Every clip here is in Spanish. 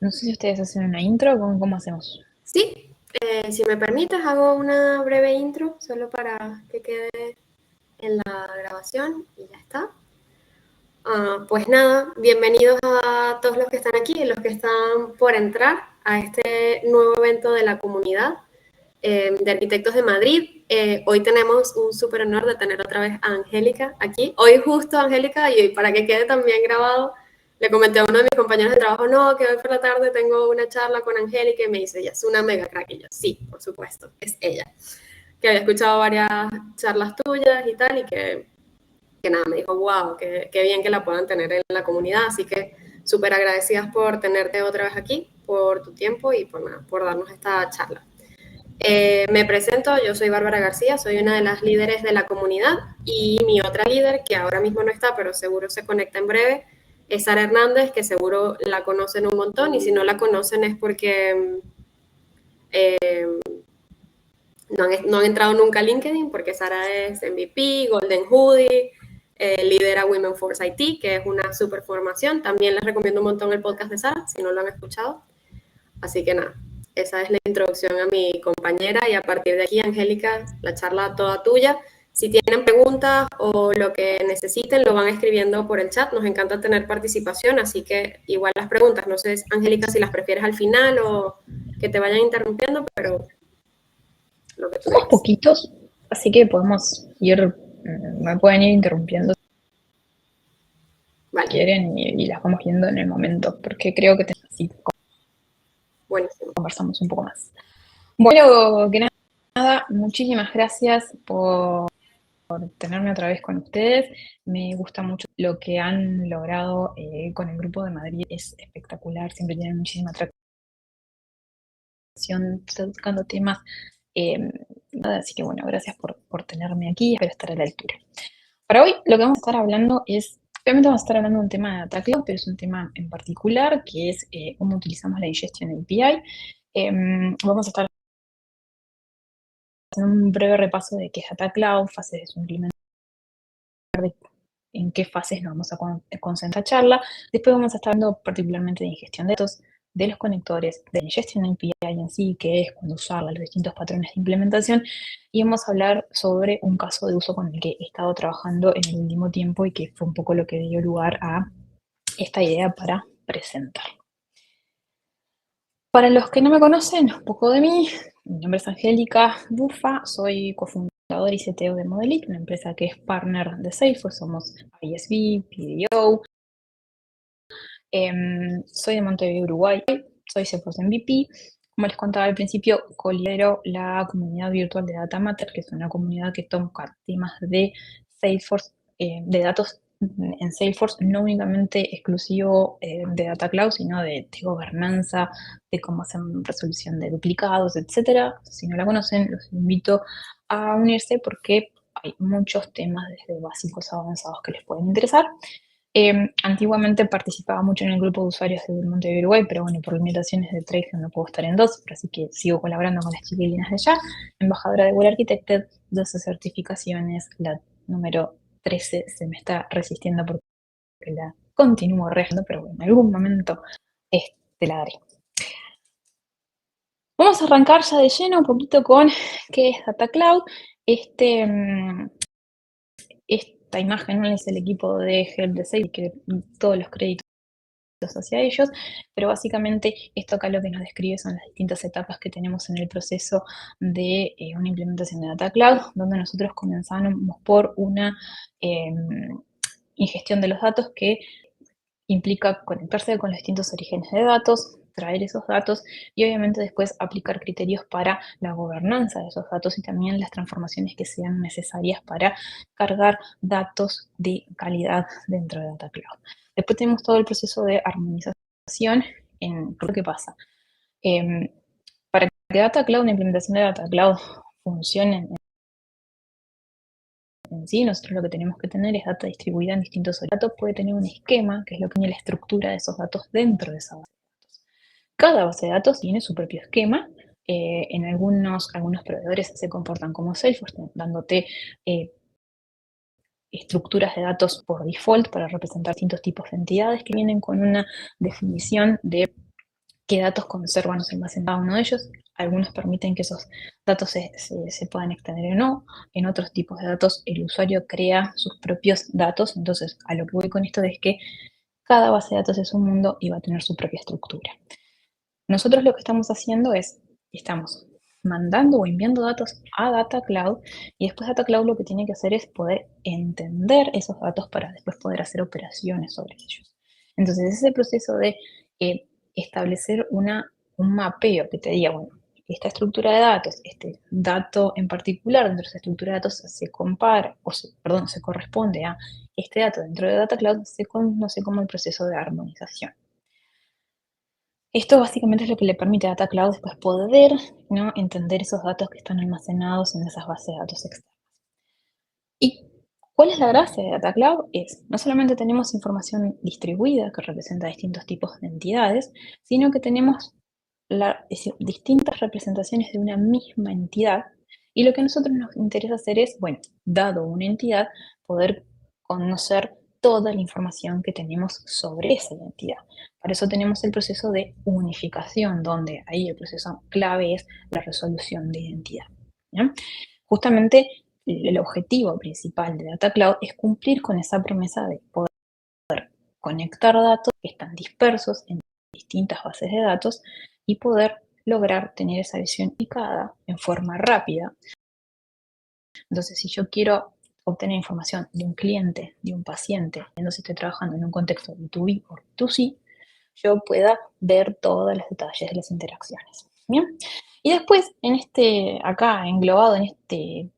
No sé si ustedes hacen una intro o cómo hacemos. Sí, si me permites, hago una breve intro solo para que quede en la grabación y ya está. Pues nada, bienvenidos a todos los que están aquí y los que están por entrar a este nuevo evento de la comunidad de arquitectos de Madrid. Hoy tenemos un súper honor de tener otra vez a Angélica aquí. Hoy justo Angélica, y para que quede también grabado, le comenté a uno de mis compañeros de trabajo, no, que hoy por la tarde tengo una charla con Angélica y me dice, ella es una mega crack. Y yo, sí, por supuesto, es ella. Que había escuchado varias charlas tuyas y tal, y que nada, me dijo, wow, que bien que la puedan tener en la comunidad. Así que súper agradecidas por tenerte otra vez aquí, por tu tiempo y por, nada, por darnos esta charla. Me presento, yo soy Bárbara García, soy una de las líderes de la comunidad y mi otra líder, que ahora mismo no está, pero seguro se conecta en breve, es Sara Hernández, que seguro la conocen un montón y si no la conocen es porque no han entrado nunca a LinkedIn, porque Sara es MVP, Golden Hoodie, lidera Women Force IT, que es una super formación. También les recomiendo un montón el podcast de Sara, si no lo han escuchado. Así que nada, esa es la introducción a mi compañera y a partir de aquí, Angélica, la charla toda tuya. Si tienen preguntas o lo que necesiten, lo van escribiendo por el chat. Nos encanta tener participación, así que igual las preguntas, no sé, Angélica, si las prefieres al final o que te vayan interrumpiendo, pero lo que tú Somos digas. poquitos, así que podemos ir, me pueden ir interrumpiendo si Vale, quieren y las vamos viendo en el momento, porque creo que así buenísimo. conversamos un poco más. Bueno, que nada, muchísimas gracias por tenerme otra vez con ustedes. Me gusta mucho lo que han logrado con el grupo de Madrid, es espectacular, siempre tienen muchísima atracción, buscando temas. eh, Nada, así que bueno, gracias por tenerme aquí, espero estar a la altura. Para hoy lo que vamos a estar hablando es, obviamente vamos a estar hablando de un tema de Data Cloud, pero es un tema en particular que es cómo utilizamos la Ingestion API. Vamos a estar haciendo un breve repaso de qué es Data Cloud, fases de su implementación, en qué fases nos vamos a concentrar charla. Después vamos a estar hablando particularmente de ingestión de datos, de los conectores, de Ingestion API en sí, que es cuando usarla, los distintos patrones de implementación, y vamos a hablar sobre un caso de uso con el que he estado trabajando en el último tiempo y que fue un poco lo que dio lugar a esta idea para presentar. Para los que no me conocen, un poco de mí. Mi nombre es Angélica Bufa, soy cofundadora y CTO de Modelic, una empresa que es partner de Salesforce, somos ISV, PDO. Soy de Montevideo, Uruguay, soy Salesforce MVP. Como les contaba al principio, colidero la comunidad virtual de Data Matter, que es una comunidad que toca temas de Salesforce, de datos en Salesforce, no únicamente exclusivo de Data Cloud, sino de gobernanza, de cómo hacer resolución de duplicados, etcétera. Si no la conocen, los invito a unirse porque hay muchos temas desde básicos a avanzados que les pueden interesar. Antiguamente participaba mucho en el grupo de usuarios de Montevideo Uruguay, pero bueno, por limitaciones de trade no puedo estar en dos, así que sigo colaborando con las chiquilinas de allá. Embajadora de Well Architected, 12 certificaciones, la número 13 se me está resistiendo porque la continúo regando, pero bueno, en algún momento te la daré. Vamos a arrancar ya de lleno un poquito con qué es Data Cloud. Esta imagen no es el equipo de Help de Sales, que todos los créditos hacia ellos, pero básicamente esto acá lo que nos describe son las distintas etapas que tenemos en el proceso de una implementación de Data Cloud, donde nosotros comenzamos por una ingestión de los datos que implica conectarse con los distintos orígenes de datos, traer esos datos y obviamente después aplicar criterios para la gobernanza de esos datos y también las transformaciones que sean necesarias para cargar datos de calidad dentro de Data Cloud. Después tenemos todo el proceso de armonización. ¿Qué pasa? Para que Data Cloud, una implementación de Data Cloud funcione en sí, nosotros lo que tenemos que tener es data distribuida en distintos datos, puede tener un esquema, que es lo que tiene la estructura de esos datos dentro de esa base de datos. Cada base de datos tiene su propio esquema. En algunos proveedores se comportan como Salesforce, dándote estructuras de datos por default para representar distintos tipos de entidades que vienen con una definición de qué datos conservan o se almacenan cada uno de ellos. Algunos permiten que esos datos se puedan extender o no. En otros tipos de datos el usuario crea sus propios datos. Entonces, a lo que voy con esto es que cada base de datos es un mundo y va a tener su propia estructura. Nosotros lo que estamos haciendo es, estamos mandando o enviando datos a Data Cloud y después Data Cloud lo que tiene que hacer es poder entender esos datos para después poder hacer operaciones sobre ellos. Entonces, ese proceso de establecer un mapeo que te diga, bueno, esta estructura de datos, este dato en particular dentro de esa estructura de datos se compara, se corresponde a este dato dentro de Data Cloud, se conoce como el proceso de armonización. Esto básicamente es lo que le permite a Data Cloud después poder, ¿no?, entender esos datos que están almacenados en esas bases de datos externas. ¿Y cuál es la gracia de Data Cloud? No solamente tenemos información distribuida que representa distintos tipos de entidades, sino que tenemos distintas representaciones de una misma entidad. Y lo que a nosotros nos interesa hacer es, bueno, dado una entidad, poder conocer toda la información que tenemos sobre esa identidad. Para eso tenemos el proceso de unificación, donde ahí el proceso clave es la resolución de identidad. ¿Ya? Justamente el objetivo principal de Data Cloud es cumplir con esa promesa de poder conectar datos que están dispersos en distintas bases de datos y poder lograr tener esa visión unificada en forma rápida. Entonces, si yo quiero obtener información de un cliente, de un paciente, entonces estoy trabajando en un contexto B2B o B2C, yo pueda ver todos los detalles de las interacciones. ¿Bien? Y después, acá englobado en este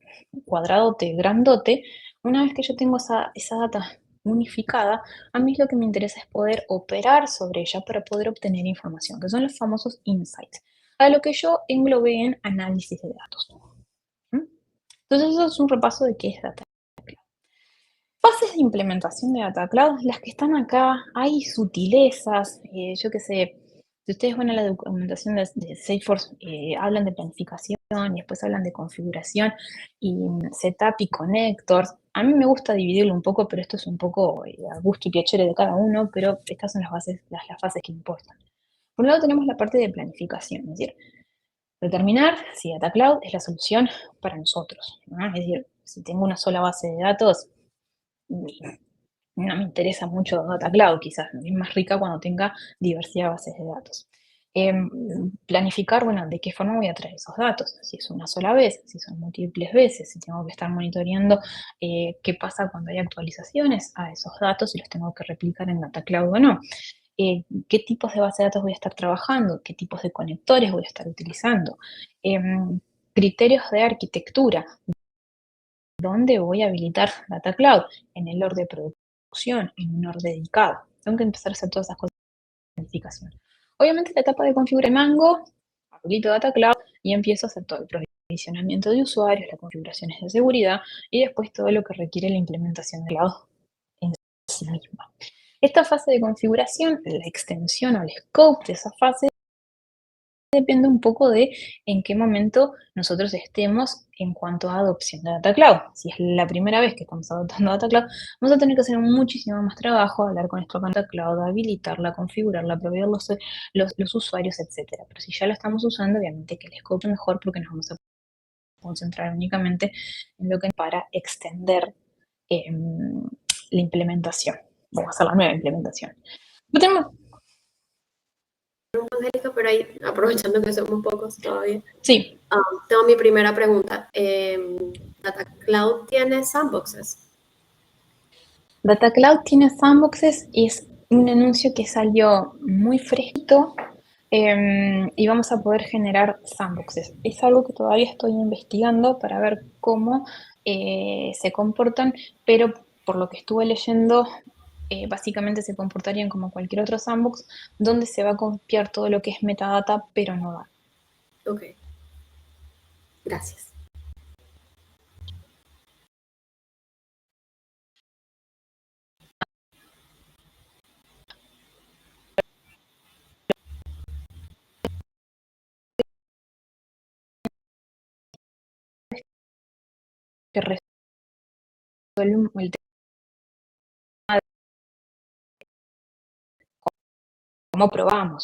cuadradote grandote, una vez que yo tengo esa data unificada, a mí lo que me interesa es poder operar sobre ella para poder obtener información, que son los famosos insights, a lo que yo englobé en análisis de datos. Entonces, eso es un repaso de qué es Data Cloud. Fases de implementación de Data Cloud, las que están acá, hay sutilezas, yo qué sé, si ustedes van a la documentación de Salesforce, hablan de planificación y después hablan de configuración y setup y connectors. A mí me gusta dividirlo un poco, pero esto es un poco a gusto y piacere de cada uno, pero estas son las fases que importan. Por un lado tenemos la parte de planificación, es decir, determinar si Data Cloud es la solución para nosotros, ¿no? Es decir, si tengo una sola base de datos, no me interesa mucho Data Cloud, quizás es más rica cuando tenga diversidad de bases de datos. Planificar, bueno, de qué forma voy a traer esos datos, si es una sola vez, si son múltiples veces, si tengo que estar monitoreando qué pasa cuando hay actualizaciones a esos datos, si los tengo que replicar en Data Cloud o no. Qué tipos de base de datos voy a estar trabajando, qué tipos de conectores voy a estar utilizando, criterios de arquitectura, dónde voy a habilitar Data Cloud, en el orden de producción, en un orden dedicado. Tengo que empezar a hacer todas esas cosas de planificación. Obviamente la etapa de configurar Mango, habilito Data Cloud y empiezo a hacer todo el provisionamiento de usuarios, las configuraciones de seguridad y después todo lo que requiere la implementación de Cloud en sí misma. Esta fase de configuración, la extensión o el scope de esa fase, depende un poco de en qué momento nosotros estemos en cuanto a adopción de Data Cloud. Si es la primera vez que estamos adoptando Data Cloud, vamos a tener que hacer muchísimo más trabajo, hablar con nuestro Data Cloud, habilitarla, configurarla, proveer los usuarios, etc. Pero si ya la estamos usando, obviamente que el scope es mejor porque nos vamos a concentrar únicamente en lo que para extender la implementación. Vamos a hacer la nueva implementación. Tenemos, Angélica, pero ahí, aprovechando que somos pocos todavía, sí, tengo mi primera pregunta. ¿Data Cloud tiene sandboxes? Data Cloud tiene sandboxes y es un anuncio que salió muy fresquito y vamos a poder generar sandboxes. Es algo que todavía estoy investigando para ver cómo se comportan, pero por lo que estuve leyendo, básicamente se comportarían como cualquier otro sandbox, donde se va a copiar todo lo que es metadata, pero no data. Ok, gracias. Que resuelve el tema de cómo probamos.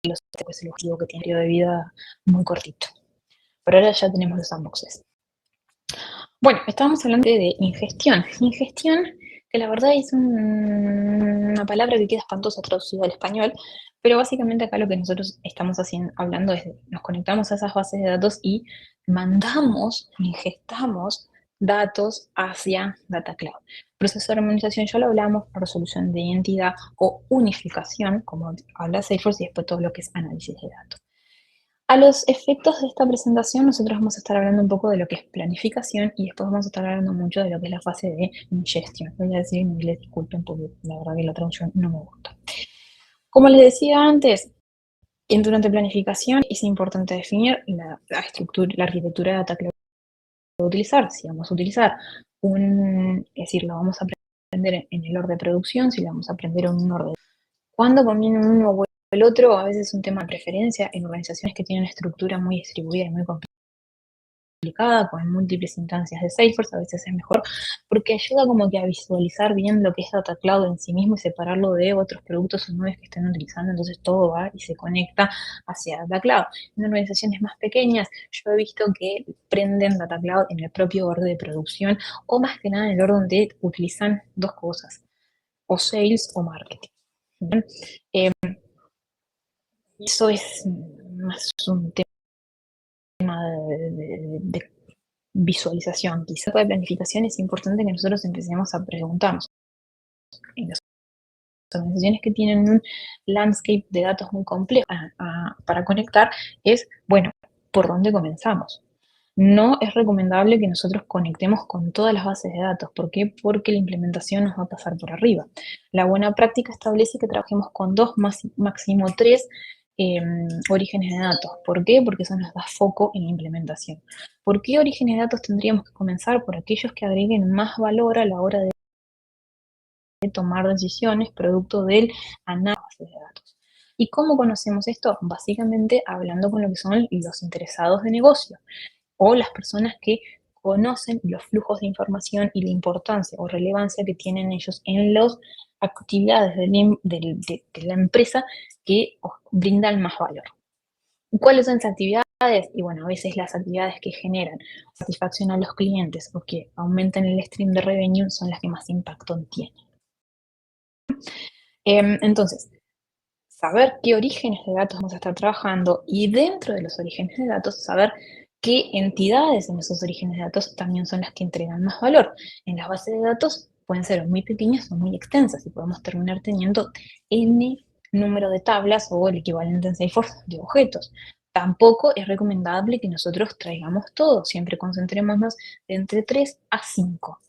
pues el objetivo que tiene un periodo de vida muy cortito. Pero ahora ya tenemos los sandboxes. Bueno, estábamos hablando de ingestión. Ingestión, que la verdad es una palabra que queda espantosa traducida al español, pero básicamente acá lo que nosotros estamos hablando es nos conectamos a esas bases de datos y mandamos, ingestamos datos hacia Data Cloud. Proceso de armonización ya lo hablamos, resolución de identidad o unificación, como habla Salesforce, y después todo lo que es análisis de datos. A los efectos de esta presentación, nosotros vamos a estar hablando un poco de lo que es planificación y después vamos a estar hablando mucho de lo que es la fase de ingestión. Voy a decir en inglés, disculpen, porque la verdad que la traducción no me gusta. Como les decía antes, durante planificación es importante definir la estructura, la arquitectura de data que vamos a utilizar. Si vamos a utilizar es decir, lo vamos a aprender en el orden de producción, si lo vamos a aprender en un orden. ¿Cuándo conviene uno o el otro? A veces es un tema de preferencia en organizaciones que tienen una estructura muy distribuida y muy complicada, con múltiples instancias de Salesforce, a veces es mejor, porque ayuda como que a visualizar bien lo que es Data Cloud en sí mismo y separarlo de otros productos o nuevos que estén utilizando, entonces todo va y se conecta hacia Data Cloud. En organizaciones más pequeñas, yo he visto que prenden Data Cloud en el propio orden de producción, o más que nada en el orden donde utilizan dos cosas, o Sales o Marketing. Eso es más un tema de visualización. Quizá para planificación es importante que nosotros empecemos a preguntarnos en las organizaciones que tienen un landscape de datos muy complejo para conectar, es, bueno, ¿por dónde comenzamos? No es recomendable que nosotros conectemos con todas las bases de datos. ¿Por qué? Porque la implementación nos va a pasar por arriba. La buena práctica establece que trabajemos con 2, máximo 3 orígenes de datos. ¿Por qué? Porque eso nos da foco en la implementación. ¿Por qué orígenes de datos tendríamos que comenzar? Por aquellos que agreguen más valor a la hora de tomar decisiones producto del análisis de datos. ¿Y cómo conocemos esto? Básicamente hablando con lo que son los interesados de negocio o las personas que conocen los flujos de información y la importancia o relevancia que tienen ellos en las actividades de la empresa que brindan más valor. ¿Cuáles son esas actividades? Y bueno, a veces las actividades que generan satisfacción a los clientes o que aumentan el stream de revenue son las que más impacto tienen. Entonces, saber qué orígenes de datos vamos a estar trabajando y dentro de los orígenes de datos saber qué entidades en esos orígenes de datos también son las que entregan más valor. En las bases de datos pueden ser muy pequeñas o muy extensas y podemos terminar teniendo n número de tablas o el equivalente en Salesforce de objetos. Tampoco es recomendable que nosotros traigamos todo, siempre concentrémonos de entre 3 a 5.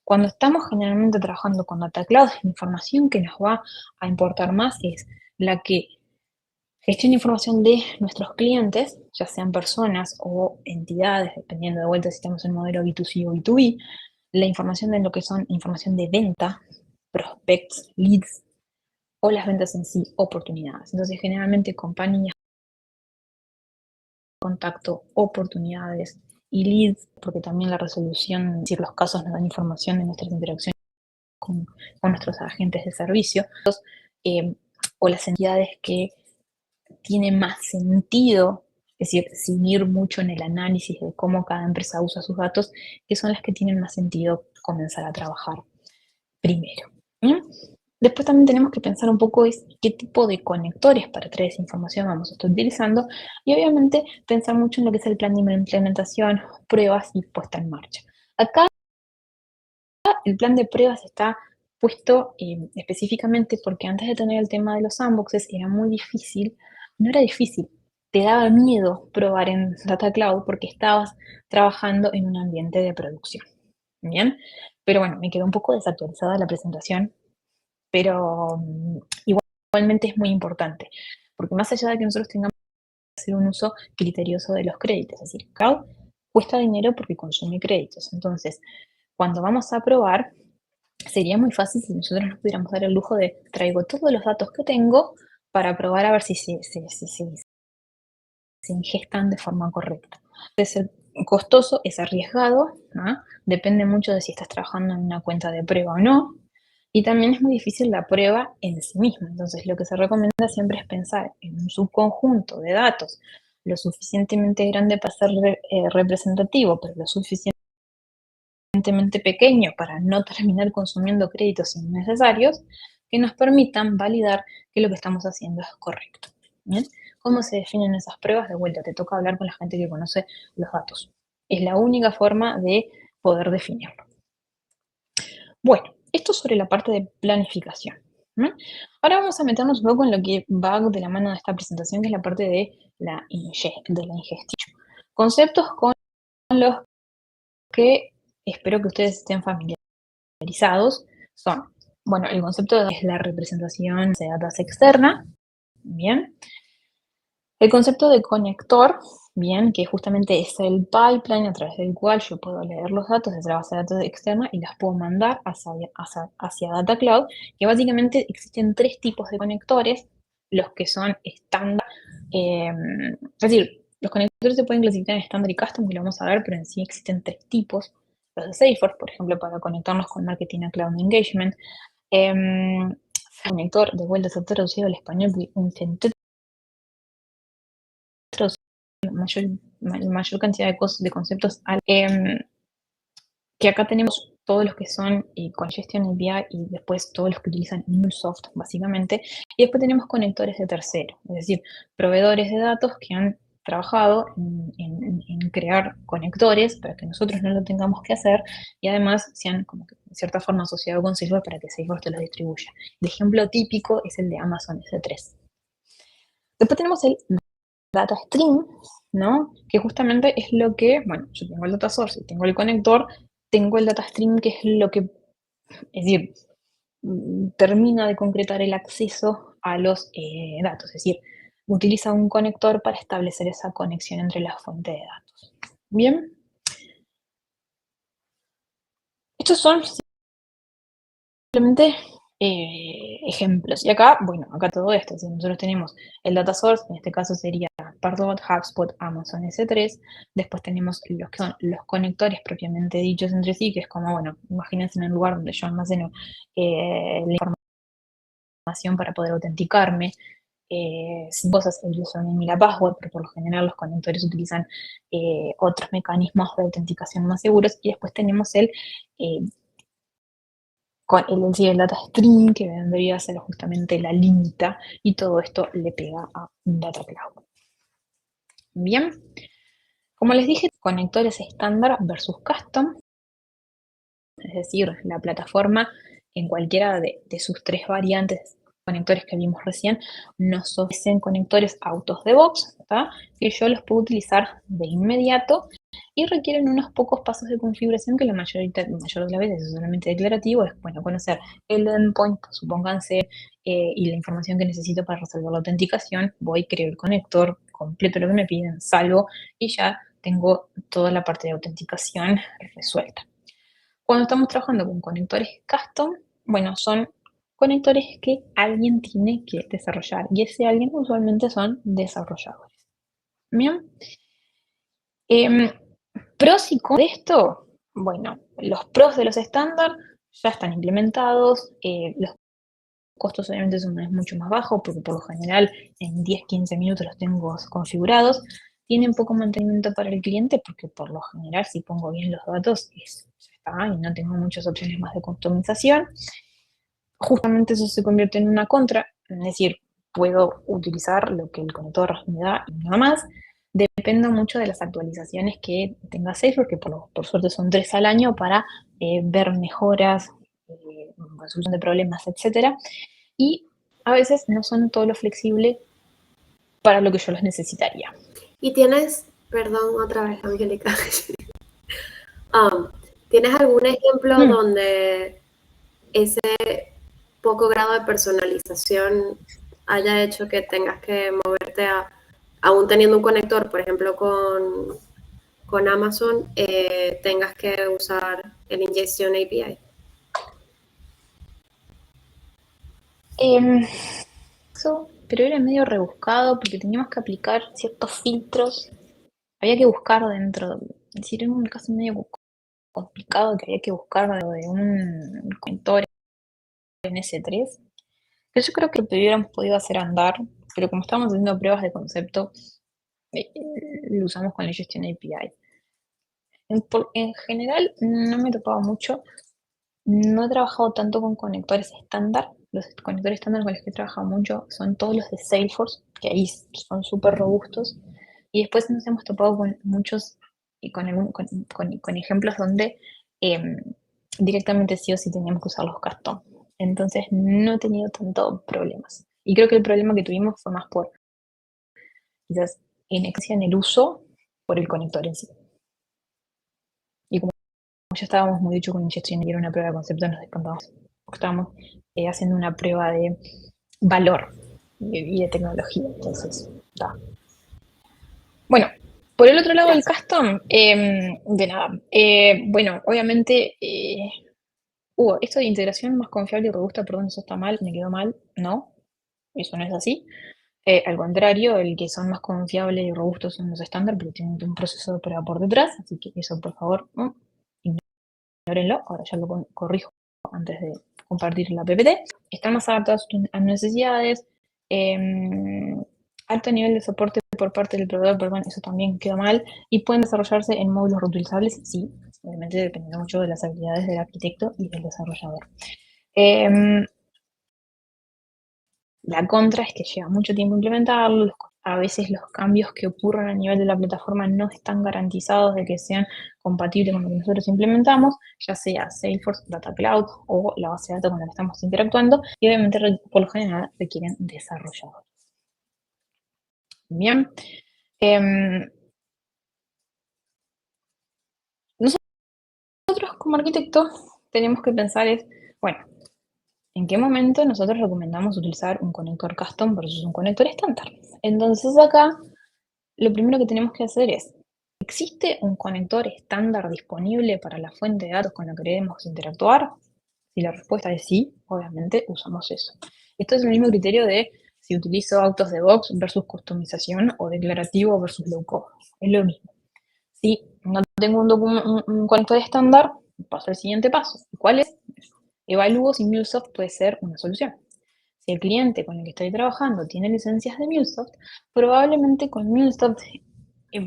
Cuando estamos generalmente trabajando con Data Cloud, la información que nos va a importar más es la que gestiona información de nuestros clientes, ya sean personas o entidades, dependiendo de vuelta si estamos en el modelo B2C o B2B, la información de lo que son información de venta, prospects, leads, o las ventas en sí, oportunidades. Entonces, generalmente compañías, contacto, oportunidades y leads, porque también la resolución, es decir, los casos nos dan información de nuestras interacciones con nuestros agentes de servicio, o las entidades que tienen más sentido, es decir, seguir mucho en el análisis de cómo cada empresa usa sus datos, que son las que tienen más sentido comenzar a trabajar primero. ¿Bien? Después también tenemos que pensar un poco es qué tipo de conectores para traer esa información vamos a estar utilizando y obviamente pensar mucho en lo que es el plan de implementación, pruebas y puesta en marcha. Acá el plan de pruebas está puesto específicamente porque antes de tener el tema de los sandboxes era muy difícil, no era difícil, te daba miedo probar en Data Cloud porque estabas trabajando en un ambiente de producción. ¿Bien? Pero bueno, me quedó un poco desactualizada la presentación, pero igualmente es muy importante, porque más allá de que nosotros tengamos que hacer un uso criterioso de los créditos, es decir, Cloud cuesta dinero porque consume créditos. Entonces, cuando vamos a probar, sería muy fácil si nosotros nos pudiéramos dar el lujo de traigo todos los datos que tengo para probar a ver si se ingestan de forma correcta. Puede ser costoso, es arriesgado, ¿no? Depende mucho de si estás trabajando en una cuenta de prueba o no. Y también es muy difícil la prueba en sí misma. Entonces, lo que se recomienda siempre es pensar en un subconjunto de datos lo suficientemente grande para ser representativo, pero lo suficientemente pequeño para no terminar consumiendo créditos innecesarios que nos permitan validar que lo que estamos haciendo es correcto. ¿Bien? ¿Cómo se definen esas pruebas? De vuelta, te toca hablar con la gente que conoce los datos. Es la única forma de poder definirlo. Bueno, esto sobre la parte de planificación. Ahora vamos a meternos un poco en lo que va de la mano de esta presentación, que es la parte de la ingestión. Conceptos con los que espero que ustedes estén familiarizados son, bueno, el concepto es la representación de datos externa, bien. El concepto de conector, bien, que justamente es el pipeline a través del cual yo puedo leer los datos desde la base de datos externa y las puedo mandar hacia Data Cloud, que básicamente existen tres tipos de conectores, los que son estándar, es decir, los conectores se pueden clasificar en estándar y custom, que lo vamos a ver, pero en sí existen tres tipos. Los de Salesforce, por ejemplo, para conectarnos con Marketing a Cloud Engagement. Conector, de vuelta, se ha traducido al español, intenté traducir mayor cantidad de conceptos que acá tenemos todos los que son Congestion API y después todos los que utilizan MuleSoft, básicamente. Y después tenemos conectores de tercero, es decir, proveedores de datos que han trabajado en crear conectores para que nosotros no lo tengamos que hacer y además se han, como que, de cierta forma, asociado con Salesforce para que Salesforce te los distribuya. El ejemplo típico es el de Amazon S3. Después tenemos el data stream, ¿no? Que justamente es lo que, bueno, yo tengo el data source y tengo el conector, tengo el data stream, que es lo que, es decir, termina de concretar el acceso a los datos, es decir, utiliza un conector para establecer esa conexión entre las fuentes de datos. Bien. Estos son simplemente ejemplos. Y acá, bueno, acá todo esto, si nosotros tenemos el data source, en este caso sería Pardot, HubSpot, Amazon S3, después tenemos los que son los conectores propiamente dichos entre sí, que es como, bueno, imagínense en el lugar donde yo almaceno la información para poder autenticarme, sin cosas el username y la password, pero por lo general los conectores utilizan otros mecanismos de autenticación más seguros, y después tenemos el data stream, que vendría a ser justamente la linta, y todo esto le pega a Data Cloud. Bien, como les dije, conectores estándar versus custom, es decir, la plataforma en cualquiera de sus tres variantes conectores que vimos recién, nos ofrecen conectores out of the box, que yo los puedo utilizar de inmediato y requieren unos pocos pasos de configuración que la mayor de las veces es solamente declarativo, es bueno conocer el endpoint, supónganse, y la información que necesito para resolver la autenticación, voy, creo el conector, completo lo que me piden, salvo y ya tengo toda la parte de autenticación resuelta. Cuando estamos trabajando con conectores custom, bueno, son conectores que alguien tiene que desarrollar y ese alguien usualmente son desarrolladores. Bien. Pros y cons de esto, bueno, los pros de los estándar ya están implementados, los costos obviamente son mucho más bajos porque por lo general en 10-15 minutos los tengo configurados. Tienen poco mantenimiento para el cliente porque por lo general si pongo bien los datos ya está y no tengo muchas opciones más de customización. Justamente eso se convierte en una contra, es decir, puedo utilizar lo que el conector me da y nada más. Dependo mucho de las actualizaciones que tenga Salesforce, que por suerte son 3 al año para ver mejoras, resolución de problemas, etcétera. Y a veces no son todo lo flexible para lo que yo los necesitaría. Y tienes, perdón otra vez, Angélica, ¿tienes algún ejemplo donde ese poco grado de personalización haya hecho que tengas que moverte aún teniendo un conector, por ejemplo, con Amazon, tengas que usar el Ingestion API? Pero era medio rebuscado porque teníamos que aplicar ciertos filtros. Había que buscar dentro, es decir, era un caso medio complicado que había que buscar de un conector en S3, que yo creo que hubiéramos podido hacer andar, pero como estábamos haciendo pruebas de concepto, lo usamos con la gestión API. En general no me he tocado mucho, no he trabajado tanto con conectores estándar. Los conectores estándar con los que he trabajado mucho son todos los de Salesforce, que ahí son súper robustos. Y después nos hemos topado con muchos y con ejemplos donde directamente sí o sí teníamos que usar los custom. Entonces no he tenido tantos problemas. Y creo que el problema que tuvimos fue más por quizás inexistencia en el uso por el conector en sí. Y como ya estábamos muy dicho con inyección y era una prueba de concepto, nos descontamos. Estábamos haciendo una prueba de valor y de tecnología. Entonces, está. Bueno, por el otro lado del custom, de nada. Bueno, obviamente, esto de integración más confiable y robusta, perdón, eso está mal, me quedó mal. No, eso no es así. Al contrario, el que son más confiables y robustos son los estándar, pero tienen un proceso de prueba por detrás, así que eso, por favor, ignórenlo. Ahora ya lo corrijo antes de compartir la PPT. Están más adaptados a necesidades. Alto nivel de soporte por parte del proveedor, perdón, eso también quedó mal. Y pueden desarrollarse en módulos reutilizables, sí, obviamente dependiendo mucho de las habilidades del arquitecto y del desarrollador. La contra es que lleva mucho tiempo implementarlo, a veces los cambios que ocurren a nivel de la plataforma no están garantizados de que sean compatibles con lo que nosotros implementamos, ya sea Salesforce, Data Cloud o la base de datos con la que estamos interactuando, y obviamente por lo general requieren desarrolladores. Bien. Nosotros como arquitectos tenemos que pensar bueno, ¿en qué momento nosotros recomendamos utilizar un conector custom versus un conector estándar? Entonces acá lo primero que tenemos que hacer es, ¿existe un conector estándar disponible para la fuente de datos con la que queremos interactuar? Si la respuesta es sí, obviamente usamos eso. Esto es el mismo criterio de si utilizo autos de box versus customización o declarativo versus low code. Es lo mismo. Si no tengo un conector estándar, paso al siguiente paso. ¿Cuál es? Evalúo si MuleSoft puede ser una solución. Si el cliente con el que estoy trabajando tiene licencias de MuleSoft, probablemente con MuleSoft,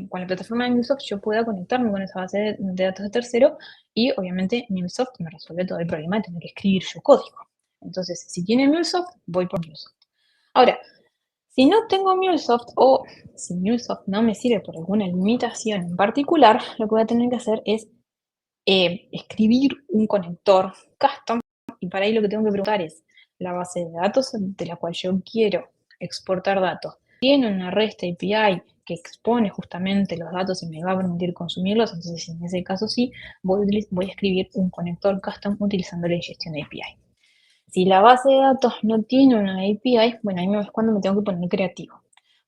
con la plataforma de MuleSoft, yo pueda conectarme con esa base de datos de tercero y obviamente MuleSoft me resuelve todo el problema de tener que escribir yo código. Entonces, si tiene MuleSoft, voy por MuleSoft. Ahora, si no tengo MuleSoft o si MuleSoft no me sirve por alguna limitación en particular, lo que voy a tener que hacer es escribir un conector custom y para ahí lo que tengo que preguntar es, la base de datos de la cual yo quiero exportar datos tiene una REST API que expone justamente los datos y me va a permitir consumirlos, entonces en ese caso sí, voy a escribir un conector custom utilizando la ingestión API. Si la base de datos no tiene una API, bueno, ahí es cuando me tengo que poner creativo.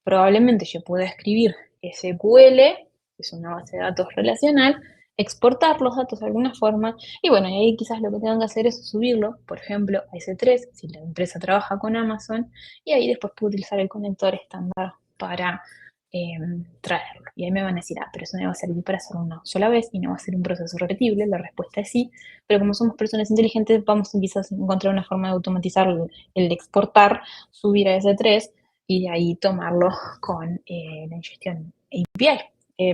Probablemente yo pueda escribir SQL, que es una base de datos relacional, exportar los datos de alguna forma, y bueno, y ahí quizás lo que tengan que hacer es subirlo, por ejemplo, a S3, si la empresa trabaja con Amazon, y ahí después puedo utilizar el conector estándar para traerlo. Y ahí me van a decir, pero eso me va a servir para hacerlo una sola vez y no va a ser un proceso repetible. La respuesta es sí, pero como somos personas inteligentes, vamos quizás a encontrar una forma de automatizar el exportar, subir a S3 y de ahí tomarlo con la ingestión API.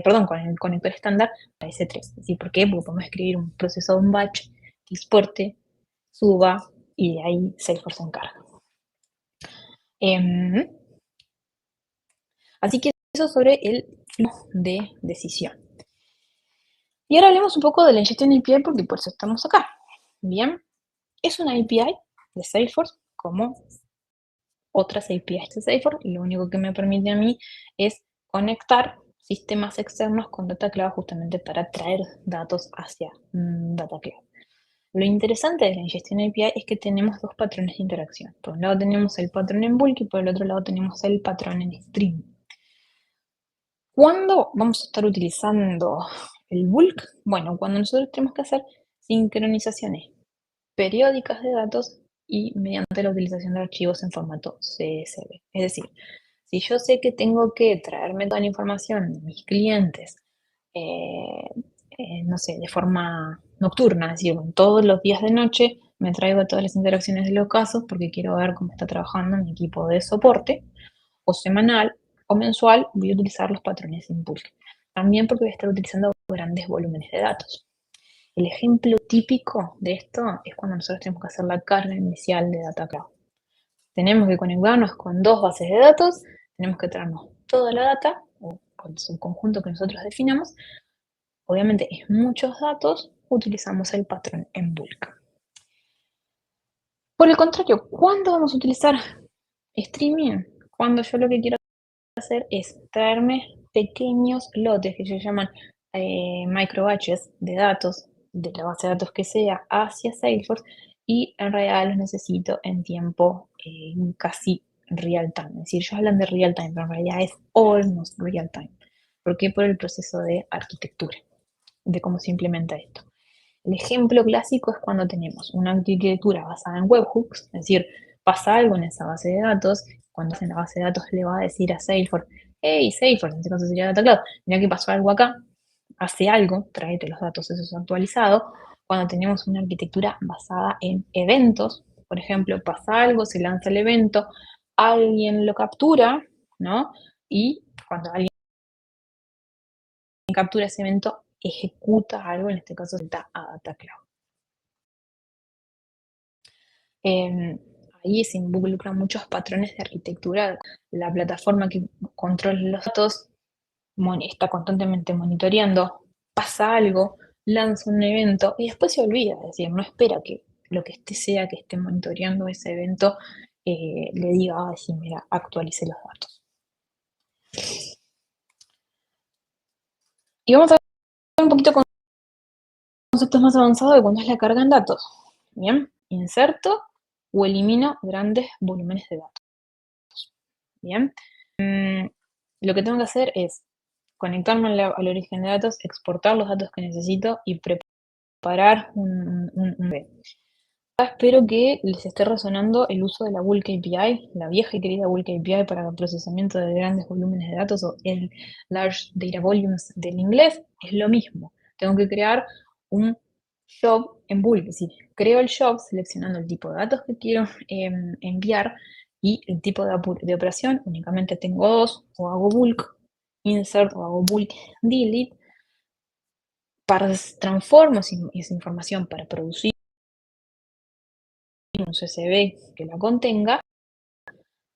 Perdón, con el conector estándar a S3. ¿Sí? ¿Por qué? Porque podemos escribir un proceso de un batch que exporte, suba y de ahí Salesforce se encarga. Así que eso sobre el flujo de decisión. Y ahora hablemos un poco de la ingestión API porque por eso estamos acá. Bien, es una API de Salesforce como otras APIs de Salesforce y lo único que me permite a mí es conectar sistemas externos con Data Cloud justamente para traer datos hacia Data Cloud. Lo interesante de la ingestión API es que tenemos dos patrones de interacción. Por un lado tenemos el patrón en bulk y por el otro lado tenemos el patrón en stream. ¿Cuándo vamos a estar utilizando el bulk? Bueno, cuando nosotros tenemos que hacer sincronizaciones periódicas de datos y mediante la utilización de archivos en formato CSV. Es decir, si yo sé que tengo que traerme toda la información de mis clientes, no sé, de forma nocturna, es decir, todos los días de noche, me traigo todas las interacciones de los casos porque quiero ver cómo está trabajando mi equipo de soporte, o semanal o mensual voy a utilizar los patrones en bulk. También porque voy a estar utilizando grandes volúmenes de datos. El ejemplo típico de esto es cuando nosotros tenemos que hacer la carga inicial de Data Cloud. Tenemos que conectarnos con 2 bases de datos, tenemos que traernos toda la data, o con el subconjunto que nosotros definamos. Obviamente es muchos datos, utilizamos el patrón en bulk. Por el contrario, ¿cuándo vamos a utilizar streaming? Cuando yo lo que quiero hacer es traerme pequeños lotes que se llaman micro batches de datos, de la base de datos que sea, hacia Salesforce, y en realidad los necesito en tiempo casi real time. Es decir, ellos hablan de real time, pero en realidad es almost real time. ¿Por qué? Por el proceso de arquitectura, de cómo se implementa esto. El ejemplo clásico es cuando tenemos una arquitectura basada en webhooks, es decir, pasa algo en esa base de datos, cuando en la base de datos le va a decir a Salesforce, hey Salesforce, en este caso sería Data Cloud, mira que pasó algo acá, hace algo, tráete los datos esos actualizados. Cuando tenemos una arquitectura basada en eventos, por ejemplo, pasa algo, se lanza el evento, alguien lo captura, ¿no? Y cuando alguien captura ese evento, ejecuta algo, en este caso está a Data Cloud. Ahí se involucran muchos patrones de arquitectura. La plataforma que controla los datos está constantemente monitoreando, pasa algo, lanza un evento y después se olvida, es decir, no espera que lo que sea que esté monitoreando ese evento le diga, sí, mira, actualice los datos. Y vamos a ver un poquito con conceptos más avanzados de cuando es la carga en datos. Bien, inserto o elimino grandes volúmenes de datos. Bien, lo que tengo que hacer es conectarme al origen de datos, exportar los datos que necesito y preparar un Espero que les esté resonando el uso de la Bulk API, la vieja y querida Bulk API para el procesamiento de grandes volúmenes de datos, o el Large Data Volumes del inglés. Es lo mismo. Tengo que crear un job en bulk, es decir, creo el job seleccionando el tipo de datos que quiero enviar y el tipo de operación. Únicamente tengo 2, o hago bulk insert o hago bulk delete. Transformo esa información para producir un CSV que la contenga.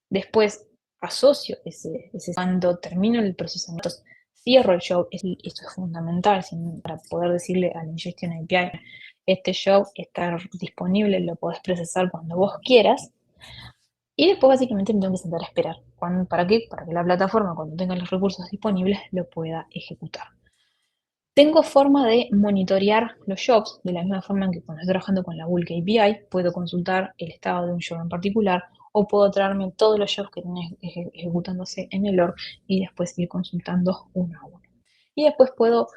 Después asocio cuando termino el procesamiento, cierro el job. Esto es fundamental para poder decirle a la Ingestion API, este job está disponible, lo podés procesar cuando vos quieras. Y después básicamente me tengo que sentar a esperar. ¿Para qué? Para que la plataforma, cuando tenga los recursos disponibles, lo pueda ejecutar. Tengo forma de monitorear los jobs, de la misma forma en que cuando estoy trabajando con la Bulk API, puedo consultar el estado de un job en particular, o puedo traerme todos los jobs que tienen ejecutándose en el org y después ir consultando uno a uno. Y después puedo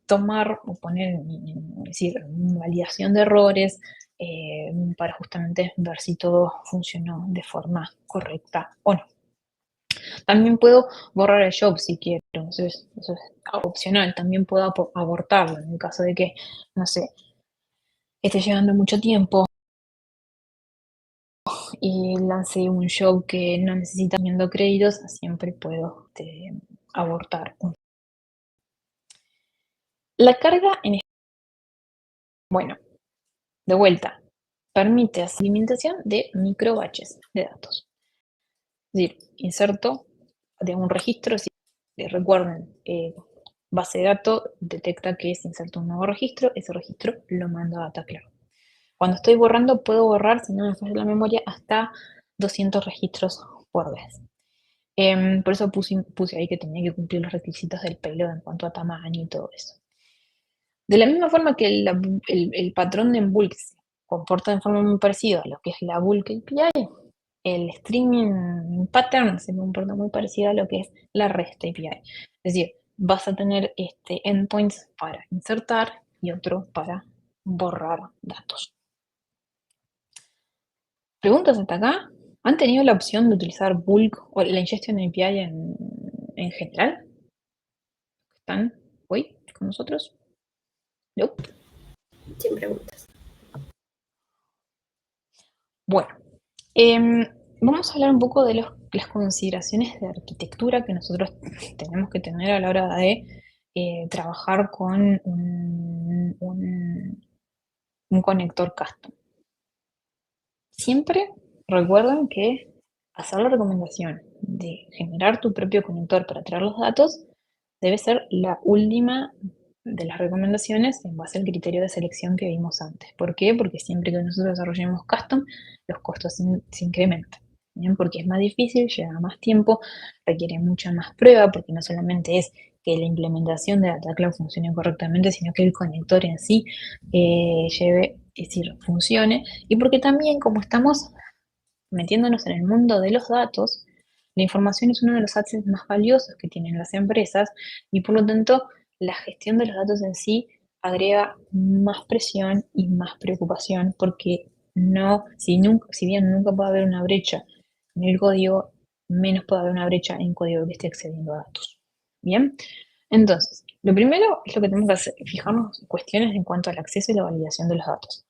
tomar o poner, es decir, validación de errores para justamente ver si todo funcionó de forma correcta o no. También puedo borrar el job si quiero, entonces eso es opcional. También puedo abortarlo en el caso de que, no sé, esté llevando mucho tiempo y lance un job que no necesita teniendo créditos, siempre puedo abortar. La carga bueno, de vuelta, permite hacer alimentación de micro batches de datos. Es decir, inserto de un registro, si recuerden, base de datos detecta que se inserta un nuevo registro, ese registro lo mando a Data Cloud. Cuando estoy borrando, puedo borrar, si no me falla la memoria, hasta 200 registros por vez. Por eso puse ahí que tenía que cumplir los requisitos del payload en cuanto a tamaño y todo eso. De la misma forma que el patrón de bulk se comporta de forma muy parecida a lo que es la Bulk API, el streaming pattern se comporta muy parecido a lo que es la REST API. Es decir, vas a tener endpoints para insertar y otro para borrar datos. ¿Preguntas hasta acá? ¿Han tenido la opción de utilizar bulk o la ingestion API en general? ¿Están hoy con nosotros? ¿No? Sin preguntas. Bueno, vamos a hablar un poco de las consideraciones de arquitectura que nosotros tenemos que tener a la hora de trabajar con un conector custom. Siempre recuerden que hacer la recomendación de generar tu propio conector para traer los datos debe ser la última de las recomendaciones en base al criterio de selección que vimos antes. ¿Por qué? Porque siempre que nosotros desarrollemos custom, los costos se incrementan. ¿Bien? Porque es más difícil, lleva más tiempo, requiere mucha más prueba, porque no solamente es que la implementación de Data Cloud funcione correctamente, sino que el conector en sí es decir, funcione, y porque también como estamos metiéndonos en el mundo de los datos, la información es uno de los assets más valiosos que tienen las empresas y por lo tanto la gestión de los datos en sí agrega más presión y más preocupación porque no, si bien nunca puede haber una brecha en el código, menos puede haber una brecha en código que esté accediendo a datos. Bien, entonces, lo primero es lo que tenemos que hacer, fijarnos en cuestiones en cuanto al acceso y la validación de los datos.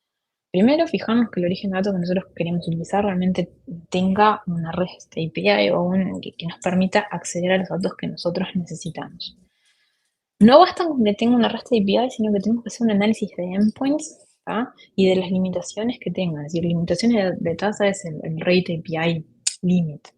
Primero, fijarnos que el origen de datos que nosotros queremos utilizar realmente tenga una REST API o que nos permita acceder a los datos que nosotros necesitamos. No basta con que tenga una REST API, sino que tenemos que hacer un análisis de endpoints, ¿tá? Y de las limitaciones que tenga. Es decir, limitaciones de tasa es el Rate API Limit.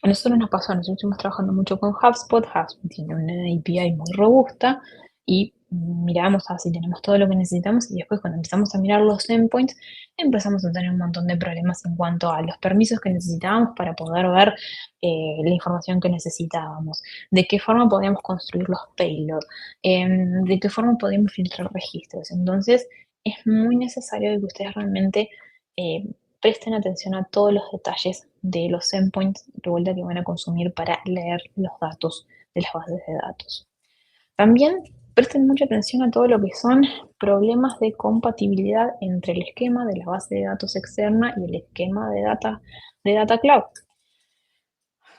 A nosotros nos pasó, nosotros estuvimos trabajando mucho con HubSpot. HubSpot tiene una API muy robusta y miramos a si tenemos todo lo que necesitamos y después cuando empezamos a mirar los endpoints empezamos a tener un montón de problemas en cuanto a los permisos que necesitábamos para poder ver la información que necesitábamos, de qué forma podíamos construir los payloads, de qué forma podíamos filtrar registros. Entonces es muy necesario que ustedes realmente eh, presten atención a todos los detalles de los endpoints de vuelta que van a consumir para leer los datos de las bases de datos. También presten mucha atención a todo lo que son problemas de compatibilidad entre el esquema de la base de datos externa y el esquema de data cloud.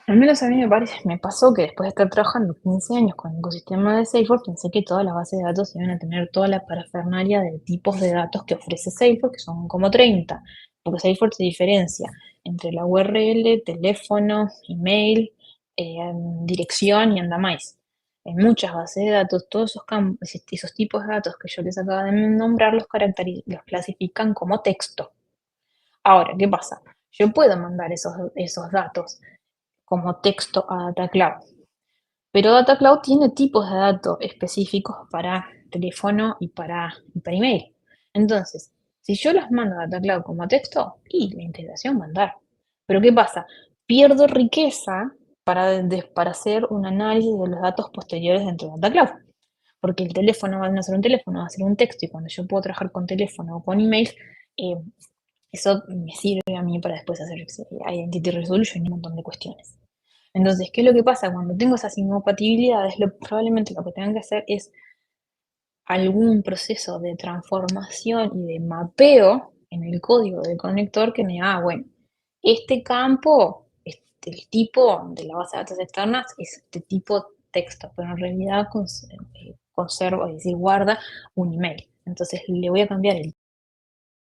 Al menos a mí me pasó que después de estar trabajando 15 años con el ecosistema de Salesforce, pensé que todas las bases de datos iban a tener toda la parafernalia de tipos de datos que ofrece Salesforce, que son como 30, porque Salesforce se diferencia entre la URL, teléfono, email, dirección y anda más. En muchas bases de datos, todos esos campos, esos tipos de datos que yo les acabo de nombrar, los clasifican como texto. Ahora, ¿qué pasa? Yo puedo mandar esos datos como texto a Data Cloud. Pero Data Cloud tiene tipos de datos específicos para teléfono y para email. Entonces, si yo los mando a Data Cloud como texto, y la integración va a andar. Pero ¿qué pasa? Pierdo riqueza para hacer un análisis de los datos posteriores dentro de Data Cloud. Porque el teléfono va a no ser un teléfono, va a ser un texto, y cuando yo puedo trabajar con teléfono o con email, eh, eso me sirve a mí para después hacer Identity Resolution y un montón de cuestiones. Entonces, ¿qué es lo que pasa? Cuando tengo esas incompatibilidades, probablemente lo que tengan que hacer es algún proceso de transformación y de mapeo en el código del conector que me diga, bueno, este campo, el tipo de la base de datos externas es este tipo texto, pero en realidad conservo, es decir, guarda un email. Entonces le voy a cambiar el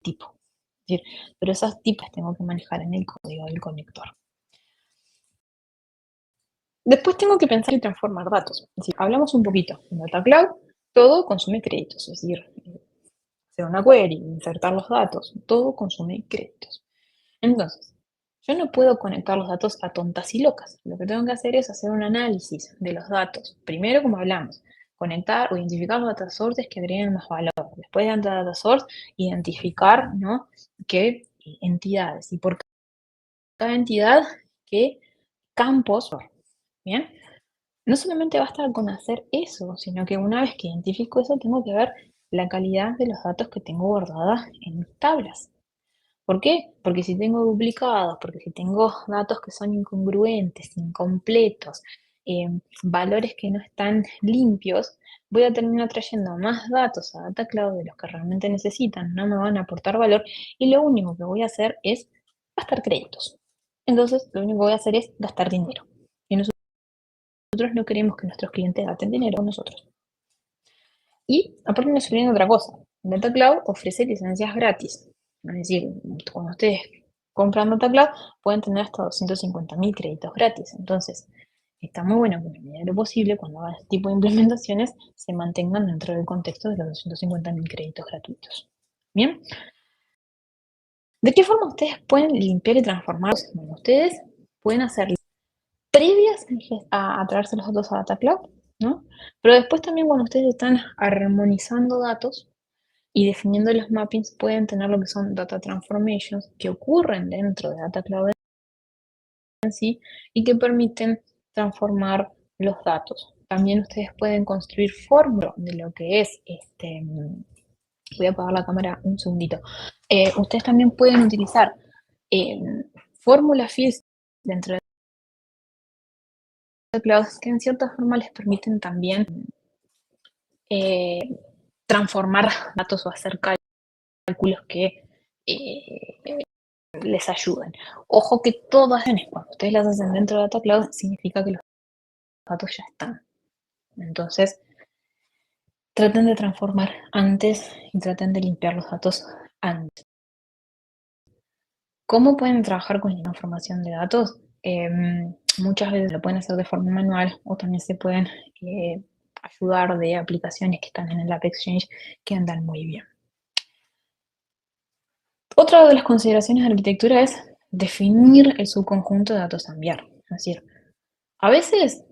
tipo. Es decir, pero esos tipos tengo que manejar en el código del conector. Después tengo que pensar y transformar datos. Es decir, hablamos un poquito. En Data Cloud, todo consume créditos. Es decir, hacer una query, insertar los datos, todo consume créditos. Entonces, yo no puedo conectar los datos a tontas y locas. Lo que tengo que hacer es hacer un análisis de los datos. Primero, como hablamos, conectar o identificar los data sources que agreguen más valor. Después de data source, identificar, ¿no?, qué entidades y por cada entidad qué campos. Bien, no solamente basta con hacer eso, sino que una vez que identifico eso, tengo que ver la calidad de los datos que tengo guardadas en mis tablas. ¿Por qué? Porque si tengo duplicados, porque si tengo datos que son incongruentes, incompletos, valores que no están limpios, voy a terminar trayendo más datos a Data Cloud de los que realmente necesitan, no me van a aportar valor y lo único que voy a hacer es gastar créditos. Entonces, lo único que voy a hacer es gastar dinero. Y nosotros no queremos que nuestros clientes gasten dinero con nosotros. Y aparte nos olviden otra cosa. Data Cloud ofrece licencias gratis. Es decir, cuando ustedes compran Data Cloud, pueden tener hasta 250.000 créditos gratis. Entonces, está muy bueno que en la medida de lo posible, cuando hagan este tipo de implementaciones, se mantengan dentro del contexto de los 250.000 créditos gratuitos. Bien. ¿De qué forma ustedes pueden limpiar y transformarlos? Bueno, ustedes pueden hacer previas a traerse los datos a Data Cloud, ¿no? Pero después también cuando ustedes están armonizando datos y definiendo los mappings, pueden tener lo que son data transformations que ocurren dentro de Data Cloud en sí y que permiten transformar los datos. También ustedes pueden construir fórmulas de lo que es voy a apagar la cámara un segundito. Ustedes también pueden utilizar fórmula fields dentro de Cloud que en cierta forma les permiten también transformar datos o hacer cálculos que les ayuden. Ojo que todas cuando ustedes las hacen dentro de Data Cloud significa que los datos ya están. Entonces, traten de transformar antes y traten de limpiar los datos antes. ¿Cómo pueden trabajar con la transformación de datos? Muchas veces lo pueden hacer de forma manual o también se pueden ayudar de aplicaciones que están en el App Exchange que andan muy bien. Otra de las consideraciones de arquitectura es definir el subconjunto de datos a enviar. Es decir, a veces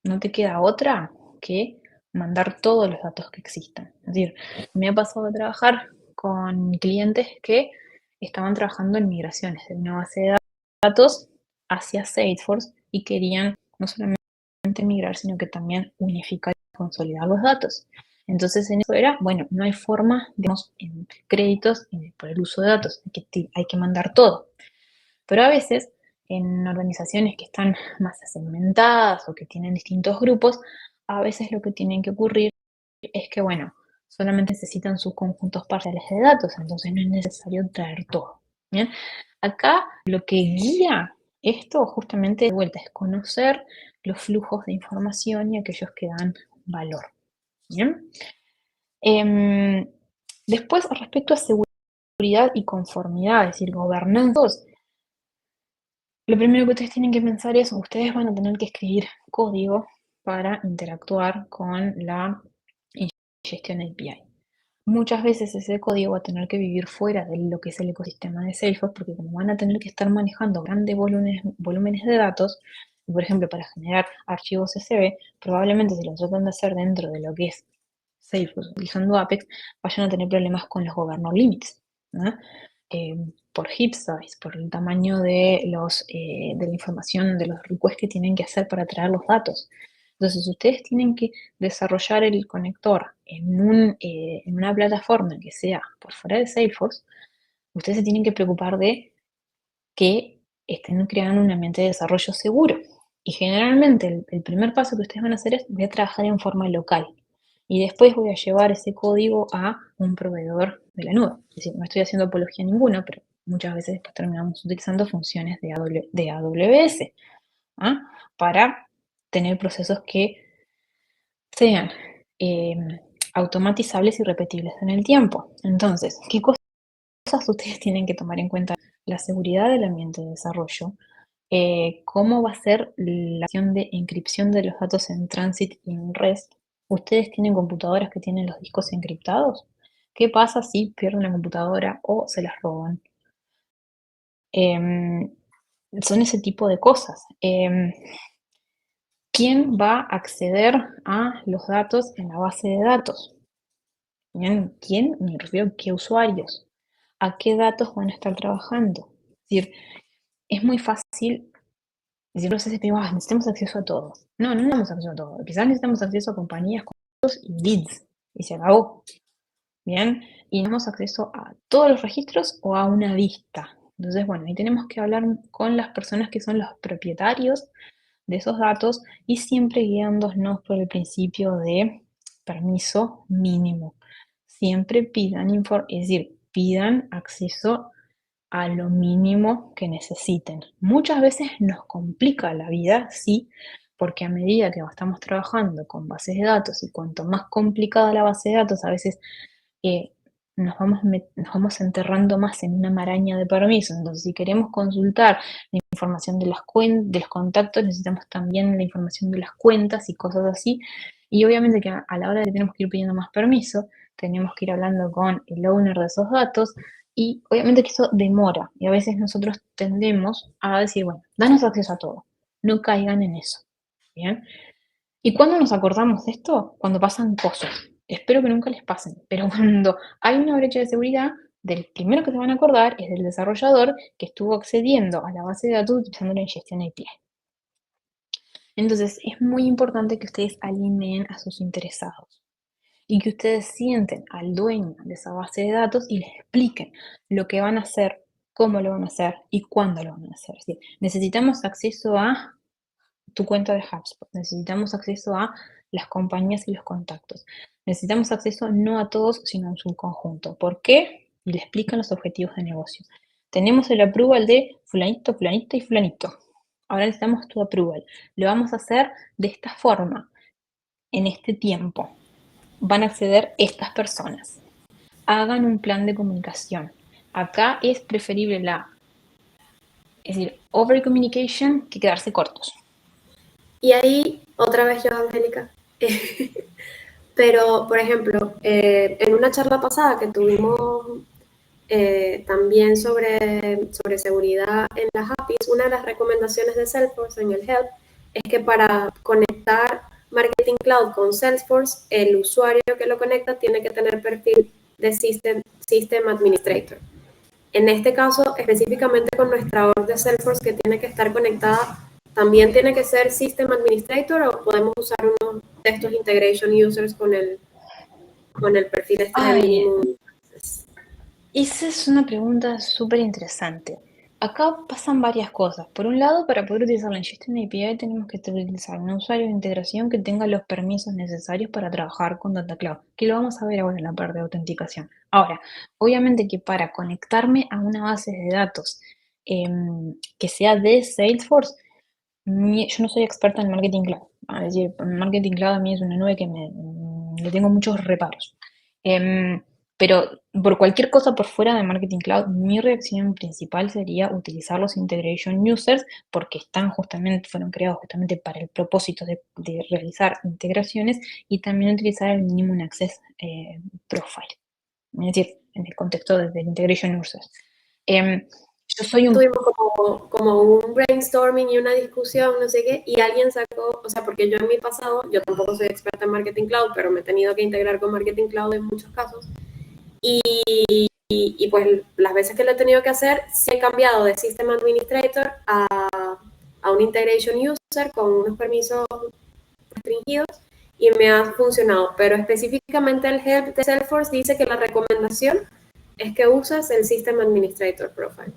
no te queda otra que mandar todos los datos que existan. Es decir, me ha pasado a trabajar con clientes que estaban trabajando en migraciones de una base de datos hacia Salesforce y querían no solamente migrar, sino que también unificar y consolidar los datos. Entonces, en eso era, bueno, no hay forma, digamos, en créditos por el uso de datos, hay que mandar todo. Pero a veces, en organizaciones que están más segmentadas o que tienen distintos grupos, a veces lo que tiene que ocurrir es que, bueno, solamente necesitan sus conjuntos parciales de datos, entonces no es necesario traer todo. ¿Bien? Acá lo que guía esto justamente de vuelta es conocer los flujos de información y aquellos que dan valor. ¿Bien? Después, respecto a seguridad y conformidad, es decir, gobernanza, lo primero que ustedes tienen que pensar es, ustedes van a tener que escribir código para interactuar con la ingestión API. Muchas veces ese código va a tener que vivir fuera de lo que es el ecosistema de Salesforce, porque como van a tener que estar manejando grandes volúmenes de datos, por ejemplo, para generar archivos CSV, probablemente si lo tratan de hacer dentro de lo que es Salesforce utilizando Apex, vayan a tener problemas con los governor limits, ¿no? Por heap size, por el tamaño de la información, de los requests que tienen que hacer para traer los datos. Entonces, ustedes tienen que desarrollar el conector en una plataforma que sea por fuera de Salesforce. Ustedes se tienen que preocupar de que estén creando un ambiente de desarrollo seguro. Y generalmente el primer paso que ustedes van a hacer es, voy a trabajar en forma local. Y después voy a llevar ese código a un proveedor de la nube. Es decir, no estoy haciendo apología ninguna, pero muchas veces después terminamos utilizando funciones de AWS para tener procesos que sean automatizables y repetibles en el tiempo. Entonces, ¿qué cosas ustedes tienen que tomar en cuenta? La seguridad del ambiente de desarrollo, cómo va a ser la acción de encripción de los datos en transit y en REST. ¿Ustedes tienen computadoras que tienen los discos encriptados? ¿Qué pasa si pierden la computadora o se las roban? Son ese tipo de cosas. ¿Quién va a acceder a los datos en la base de datos? ¿Bien? ¿Quién? Me refiero a qué usuarios. ¿A qué datos van a estar trabajando? Es decir, es muy fácil decir, necesitamos acceso a todo. No, no necesitamos acceso a todo. Quizás necesitamos acceso a compañías con datos y leads. Y se acabó. Bien. Y tenemos acceso a todos los registros o a una vista. Entonces, bueno, ahí tenemos que hablar con las personas que son los propietarios de esos datos y siempre guiándonos por el principio de permiso mínimo. Siempre pidan es decir, pidan acceso a lo mínimo que necesiten. Muchas veces nos complica la vida, sí, porque a medida que estamos trabajando con bases de datos y cuanto más complicada la base de datos, a veces nos vamos enterrando más en una maraña de permisos. Entonces, si queremos consultar la información de de los contactos, necesitamos también la información de las cuentas y cosas así. Y obviamente que a la hora de que tenemos que ir pidiendo más permiso, tenemos que ir hablando con el owner de esos datos y obviamente que eso demora. Y a veces nosotros tendemos a decir, bueno, danos acceso a todo, no caigan en eso. ¿Bien? ¿Y cuándo nos acordamos de esto? Cuando pasan cosas. Espero que nunca les pasen, pero cuando hay una brecha de seguridad, del primero que se van a acordar es del desarrollador que estuvo accediendo a la base de datos utilizando la ingestión API. Entonces, es muy importante que ustedes alineen a sus interesados y que ustedes sienten al dueño de esa base de datos y les expliquen lo que van a hacer, cómo lo van a hacer y cuándo lo van a hacer. Es decir, necesitamos acceso a tu cuenta de HubSpot, necesitamos acceso a las compañías y los contactos. Necesitamos acceso no a todos, sino a un subconjunto. ¿Por qué? Y le explican los objetivos de negocio. Tenemos el approval de fulanito, fulanito y fulanito. Ahora necesitamos tu approval. Lo vamos a hacer de esta forma, en este tiempo. Van a acceder estas personas. Hagan un plan de comunicación. Acá es preferible es decir, over communication que quedarse cortos. Y ahí, otra vez yo, Angélica. Pero, por ejemplo, en una charla pasada que tuvimos también sobre seguridad en las APIs, una de las recomendaciones de Salesforce en el Help es que para conectar Marketing Cloud con Salesforce, el usuario que lo conecta tiene que tener perfil de System Administrator. En este caso, específicamente con nuestra org de Salesforce que tiene que estar conectada, ¿también tiene que ser System Administrator o podemos usar unos de estos Integration Users con el perfil este de mínimo? Esa es una pregunta súper interesante. Acá pasan varias cosas. Por un lado, para poder utilizar la Ingestion API tenemos que utilizar un usuario de integración que tenga los permisos necesarios para trabajar con Data Cloud, que lo vamos a ver ahora en la parte de autenticación. Ahora, obviamente que para conectarme a una base de datos que sea de Salesforce, yo no soy experta en Marketing Cloud. Es decir, Marketing Cloud a mí es una nube que le tengo muchos reparos. Pero por cualquier cosa por fuera de Marketing Cloud, mi reacción principal sería utilizar los Integration Users porque fueron creados justamente para el propósito de realizar integraciones y también utilizar el Minimum Access Profile. Es decir, en el contexto del Integration Users. Yo soy Tuvimos como un brainstorming y una discusión, no sé qué, y alguien sacó, o sea, porque yo en mi pasado, yo tampoco soy experta en Marketing Cloud, pero me he tenido que integrar con Marketing Cloud en muchos casos, y pues las veces que lo he tenido que hacer, sí he cambiado de System Administrator a un Integration User con unos permisos restringidos, y me ha funcionado, pero específicamente el Help de Salesforce dice que la recomendación es que uses el System Administrator Profile.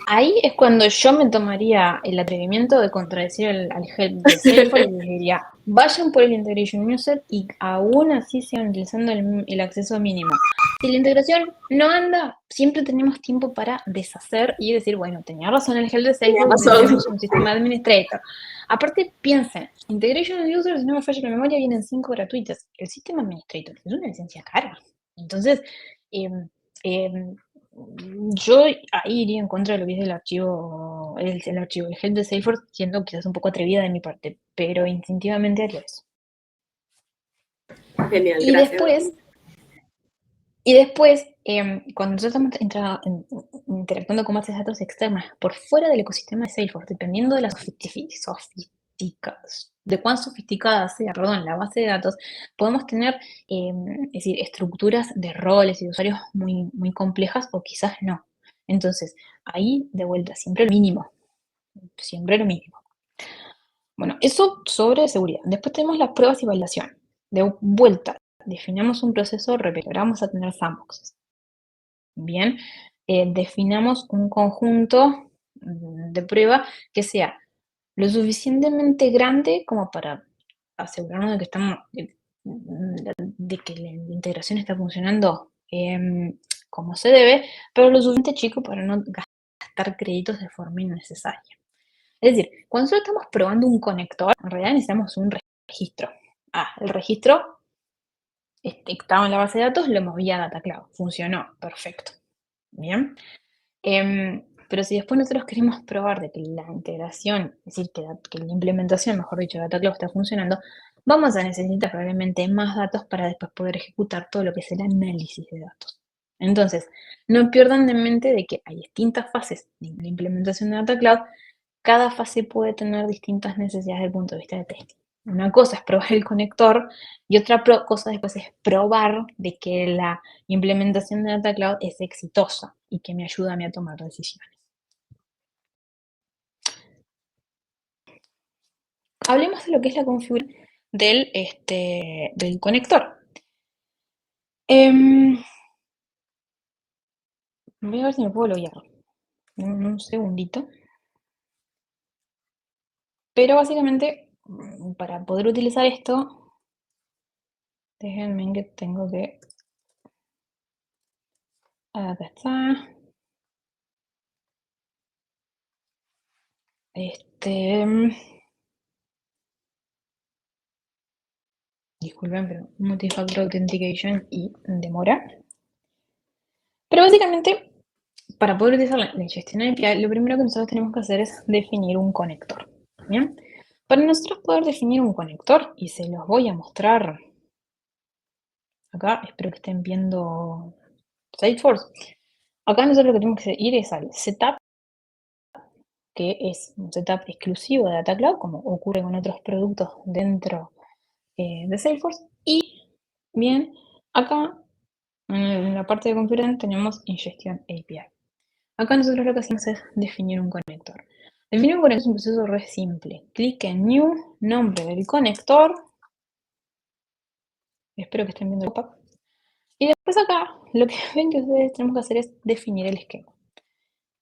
Ahí es cuando yo me tomaría el atrevimiento de contradecir al help de Salesforce y les diría, vayan por el Integration User y aún así sigan utilizando el acceso mínimo. Si la integración no anda, siempre tenemos tiempo para deshacer y decir, bueno, tenía razón el help de Salesforce, tenemos un sistema administrator. Aparte, piensen, Integration User, si no me falla la memoria, vienen 5 gratuitas. El sistema administrator es una licencia cara. Entonces, yo ahí iría en contra de lo que es el archivo, el help de Salesforce, siendo quizás un poco atrevida de mi parte, pero instintivamente haría eso. Genial, Y gracias. después, cuando nosotros estamos interactuando con bases de datos externas por fuera del ecosistema de Salesforce, dependiendo de de cuán sofisticada sea, perdón, la base de datos, podemos tener, es decir, estructuras de roles y de usuarios muy, muy complejas o quizás no. Entonces, ahí de vuelta, siempre lo mínimo. Siempre lo mínimo. Bueno, eso sobre seguridad. Después tenemos las pruebas y validación. De vuelta, definamos un proceso, vamos a tener sandboxes. Bien, definamos un conjunto de prueba que sea lo suficientemente grande como para asegurarnos de que de que la integración está funcionando como se debe, pero lo suficiente chico para no gastar créditos de forma innecesaria. Es decir, cuando nosotros estamos probando un conector, en realidad necesitamos un registro. El registro estaba en la base de datos, lo movía a Data Cloud. Funcionó, perfecto. Bien. Pero si después nosotros queremos probar de que la integración, es decir, que la implementación, mejor dicho, de Data Cloud está funcionando, vamos a necesitar probablemente más datos para después poder ejecutar todo lo que es el análisis de datos. Entonces, no pierdan de mente de que hay distintas fases de la implementación de Data Cloud. Cada fase puede tener distintas necesidades desde el punto de vista de testing. Una cosa es probar el conector y otra cosa después es probar de que la implementación de Data Cloud es exitosa y que me ayuda a mí a tomar decisiones. Hablemos de lo que es la configuración del conector. Voy a ver si me puedo loguear. Un segundito. Pero básicamente, para poder utilizar esto, déjenme que tengo que... Acá está. Disculpen, pero multifactor authentication y demora. Pero básicamente, para poder utilizar la ingestión API, lo primero que nosotros tenemos que hacer es definir un conector. ¿Bien? Para nosotros poder definir un conector, y se los voy a mostrar acá, espero que estén viendo Salesforce. Acá nosotros lo que tenemos que ir es al setup, que es un setup exclusivo de Data Cloud, como ocurre con otros productos dentro de Salesforce. Y bien, acá en la parte de configuración tenemos ingestión API. Acá nosotros lo que hacemos es definir un conector. Definir un conector es un proceso re simple. Clic en New, nombre del conector. Espero que estén viendo el pop-up. Y después acá, lo que ven que ustedes tenemos que hacer es definir el esquema.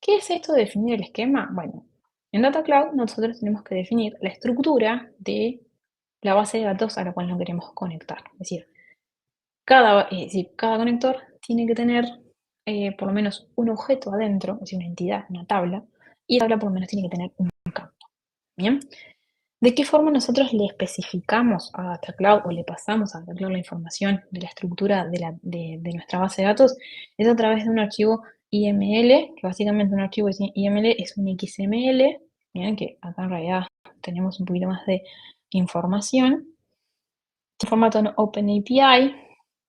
¿Qué es esto de definir el esquema? Bueno, en Data Cloud nosotros tenemos que definir la estructura de la base de datos a la cual nos queremos conectar. Es decir, cada conector tiene que tener por lo menos un objeto adentro, es decir, una entidad, una tabla, y la tabla por lo menos tiene que tener un campo. ¿Bien? ¿De qué forma nosotros le especificamos a Data Cloud o le pasamos a Data Cloud la información de la estructura de nuestra base de datos? Es a través de un archivo IML, que básicamente un archivo IML es un XML, miren que acá en realidad tenemos un poquito más de información. En formato OpenAPI,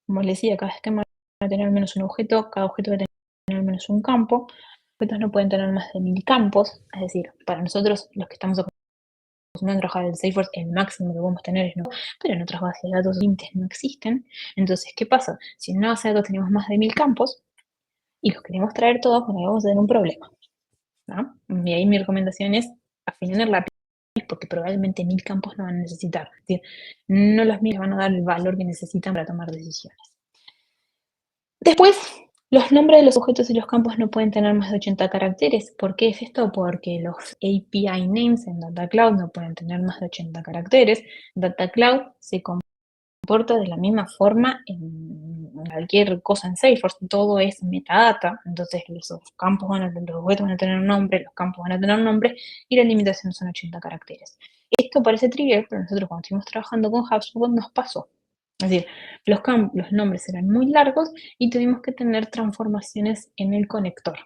como les decía, cada esquema va a tener al menos un objeto, cada objeto va a tener al menos un campo. Los objetos no pueden tener más de 1000 campos, es decir, para nosotros los que estamos acostumbrados a trabajar en Salesforce, el máximo que podemos tener es 9, pero en otras bases de datos límites no existen. Entonces, ¿qué pasa? Si en una base de datos tenemos más de 1000 campos y los queremos traer todos, bueno, vamos a tener un problema, ¿no? Y ahí mi recomendación es afinar la porque probablemente 1000 campos no van a necesitar. Es decir, no los 1000 van a dar el valor que necesitan para tomar decisiones. Después, los nombres de los objetos y los campos no pueden tener más de 80 caracteres. ¿Por qué es esto? Porque los API names en Data Cloud no pueden tener más de 80 caracteres. Data Cloud se comporta de la misma forma en cualquier cosa en Salesforce. Todo es metadata. Entonces, los campos los objetos van a tener un nombre, los campos van a tener un nombre y la limitación son 80 caracteres. Esto parece trivial, pero nosotros cuando estuvimos trabajando con HubSpot nos pasó. Es decir, los nombres eran muy largos y tuvimos que tener transformaciones en el conector.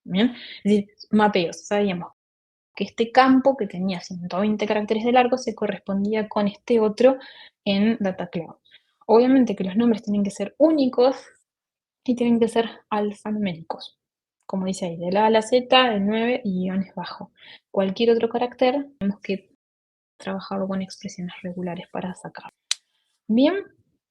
¿Bien? Es decir, mapeos. Sabíamos que este campo que tenía 120 caracteres de largo se correspondía con este otro en Data Cloud. Obviamente que los nombres tienen que ser únicos y tienen que ser alfanuméricos. Como dice ahí, de la A a la Z, el 9 y guiones bajo. Cualquier otro carácter tenemos que trabajarlo con expresiones regulares para sacarlo. Bien,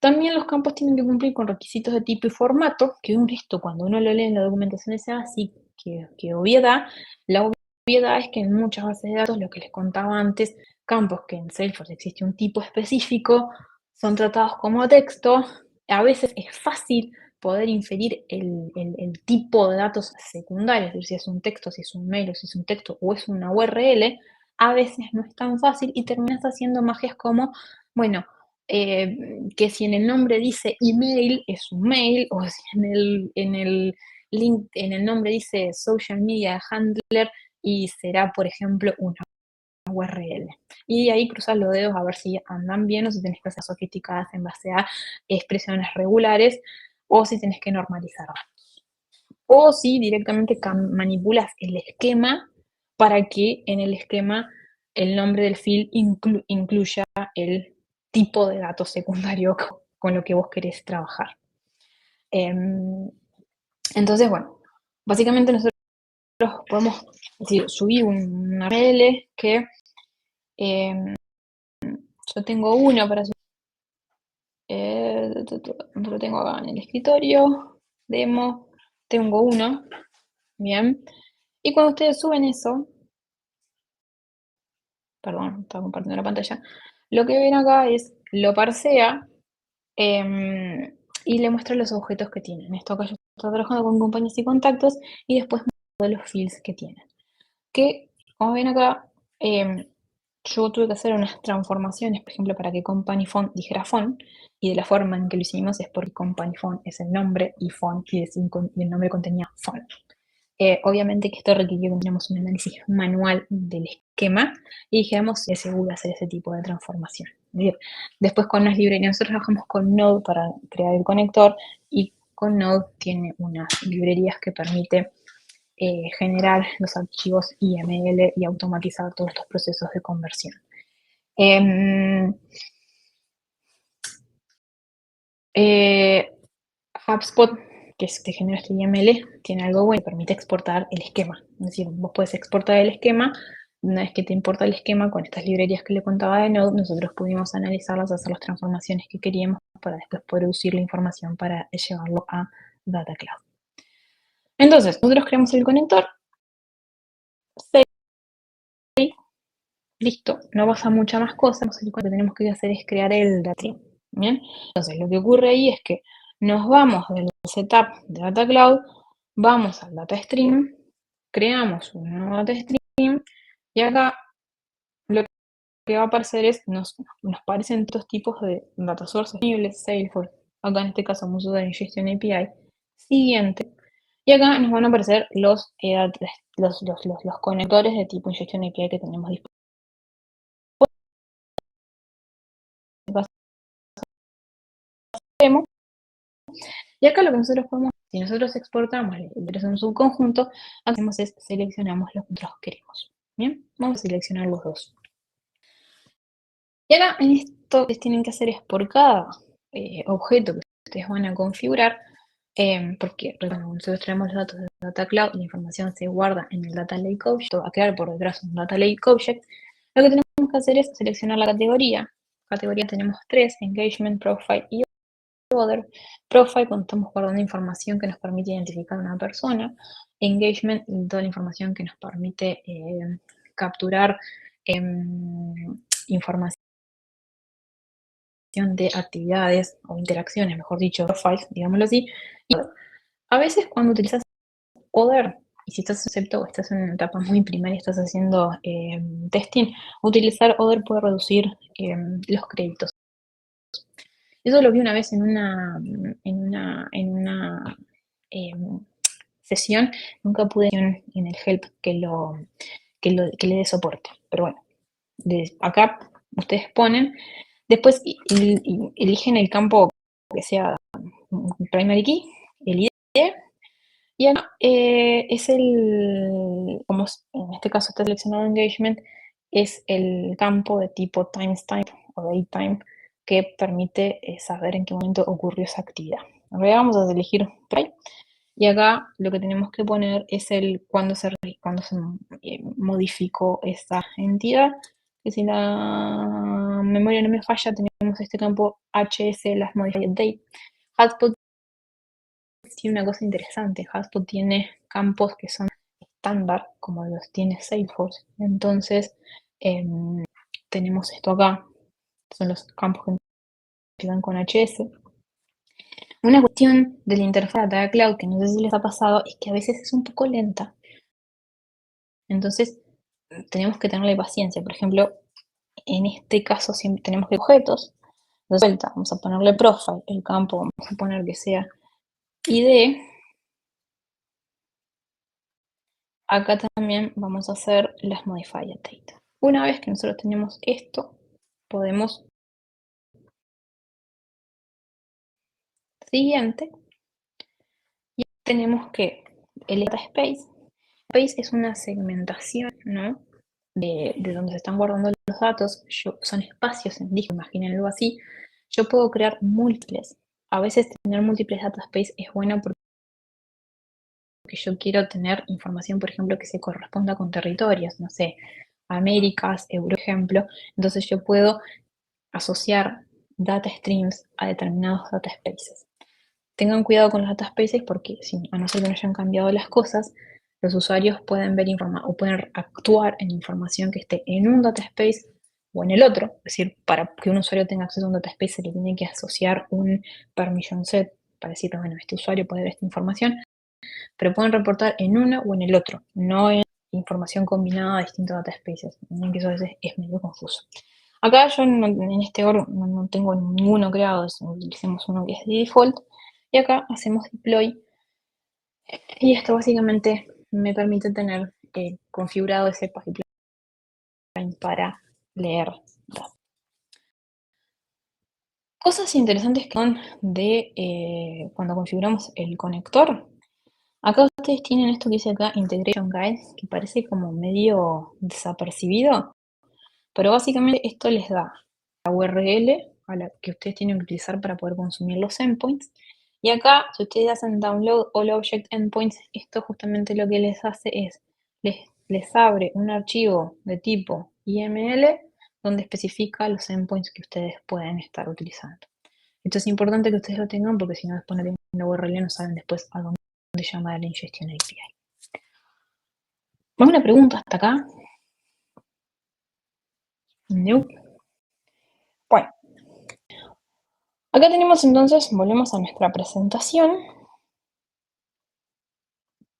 también los campos tienen que cumplir con requisitos de tipo y formato, que esto cuando uno lo lee en la documentación es así, que obviedad. La obviedad es que en muchas bases de datos, lo que les contaba antes, campos que en Salesforce existe un tipo específico, son tratados como texto. A veces es fácil poder inferir el tipo de datos secundarios, es decir, si es un texto, si es un mail, o si es un texto, o es una URL. A veces no es tan fácil y terminas haciendo magias como, bueno, que si en el nombre dice email es un mail, o si en el link, en el nombre dice social media handler y será, por ejemplo, una URL. y ahí cruzas los dedos a ver si andan bien o si tenés que hacer sofisticadas en base a expresiones regulares o si tenés que normalizarlas. O si directamente manipulas el esquema para que en el esquema el nombre del field incluya el tipo de dato secundario con lo que vos querés trabajar. Entonces, bueno, básicamente nosotros podemos subir un URL que yo tengo uno para subir. Lo tengo acá en el escritorio, demo, tengo uno, bien. Y cuando ustedes suben eso, perdón, estaba compartiendo la pantalla, lo que ven acá es, lo parsea y le muestra los objetos que tienen. En esto acá yo estoy trabajando con compañías y contactos y después todos los fields que tienen. Que, como ven acá, yo tuve que hacer unas transformaciones, por ejemplo, para que company phone dijera phone, y de la forma en que lo hicimos es porque company phone es el nombre y phone y el nombre contenía phone. Obviamente que esto requirió que tuviéramos un análisis manual del esquema y dijéramos si es seguro hacer ese tipo de transformación. Después con las librerías, nosotros trabajamos con Node para crear el conector y con Node tiene unas librerías que permite generar los archivos YML y automatizar todos estos procesos de conversión. HubSpot, que genera este YML, tiene algo bueno, permite exportar el esquema. Es decir, vos puedes exportar el esquema. Una vez que te importa el esquema con estas librerías que le contaba de Node, nosotros pudimos analizarlas, hacer las transformaciones que queríamos para después producir la información para llevarlo a Data Cloud. Entonces, nosotros creamos el conector. Listo, no pasa mucha más cosa. Lo que tenemos que hacer es crear el data stream. ¿Bien? Entonces, lo que ocurre ahí es que nos vamos del setup de Data Cloud, vamos al data stream, creamos un nuevo data stream y acá lo que va a aparecer es, nos parecen estos tipos de data sources disponibles, Salesforce, acá en este caso vamos a usar Ingestion API, siguiente, y acá nos van a aparecer los conectores de tipo Ingestion API que tenemos disponibles. Y acá lo que nosotros podemos, si nosotros exportamos en un subconjunto, lo que hacemos es seleccionamos lo que nosotros queremos. Bien, vamos a seleccionar los dos. Y ahora en esto lo que tienen que hacer es por cada objeto que ustedes van a configurar, porque nosotros traemos los datos de Data Cloud y la información se guarda en el Data Lake Object, va a quedar por detrás un Data Lake Object, lo que tenemos que hacer es seleccionar la categoría. Categoría tenemos 3, Engagement, Profile y Other. Profile, cuando estamos guardando información que nos permite identificar a una persona. Engagement, toda la información que nos permite capturar información de actividades o interacciones, mejor dicho, profiles, digámoslo así. Y a veces cuando utilizas Other, y si estás excepto o estás en una etapa muy primaria, estás haciendo testing, utilizar Other puede reducir los créditos. Eso lo vi una vez en una sesión, nunca pude en el help que le dé soporte. Pero bueno, acá ustedes ponen, después eligen el campo que sea primary key, el ID, y acá es como en este caso está seleccionado engagement, es el campo de tipo timestamp o datetime que permite saber en qué momento ocurrió esa actividad. Ahora vamos a elegir play. Y acá lo que tenemos que poner es el cuando se modificó esa entidad. Que si la memoria no me falla, tenemos este campo HS, las modified date. HubSpot tiene una cosa interesante. HubSpot tiene campos que son estándar, como los tiene Salesforce. Entonces, tenemos esto acá. Son los campos que empiezan con HS. Una cuestión de la interfaz de Data Cloud que no sé si les ha pasado es que a veces es un poco lenta. Entonces, tenemos que tenerle paciencia. Por ejemplo, en este caso siempre tenemos que objetos. De vuelta, vamos a ponerle profile, el campo vamos a poner que sea ID. Acá también vamos a hacer las modified date. Una vez que nosotros tenemos esto, podemos siguiente y tenemos que el data space. Space es una segmentación, ¿no? De donde se están guardando los datos. Son espacios en disco, imagínenlo así. Yo puedo crear múltiples. A veces tener múltiples data space es bueno porque yo quiero tener información, por ejemplo, que se corresponda con territorios, no sé, Américas, Euro, ejemplo. Entonces yo puedo asociar data streams a determinados data spaces. Tengan cuidado con los data spaces porque a no ser que no hayan cambiado las cosas, los usuarios pueden ver o pueden actuar en información que esté en un data space o en el otro. Es decir, para que un usuario tenga acceso a un data space se le tiene que asociar un permission set para decir, bueno, este usuario puede ver esta información, pero pueden reportar en uno o en el otro, no en información combinada de distintos data spaces. Miren que eso a veces es medio confuso. Acá yo en este org no tengo ninguno creado, utilicemos uno que es de default, y acá hacemos deploy, y esto básicamente me permite tener configurado ese pipeline para leer datos. Cosas interesantes que son de cuando configuramos el conector. Acá ustedes tienen esto que dice acá, Integration Guide, que parece como medio desapercibido, pero básicamente esto les da la URL a la que ustedes tienen que utilizar para poder consumir los endpoints. Y acá, si ustedes hacen download all object endpoints, esto justamente lo que les hace es, les abre un archivo de tipo YML donde especifica los endpoints que ustedes pueden estar utilizando. Esto es importante que ustedes lo tengan porque si no después no tienen la URL, no saben después a dónde llamar a la ingestion API. ¿Alguna pregunta hasta acá? No. Bueno, acá tenemos entonces, volvemos a nuestra presentación.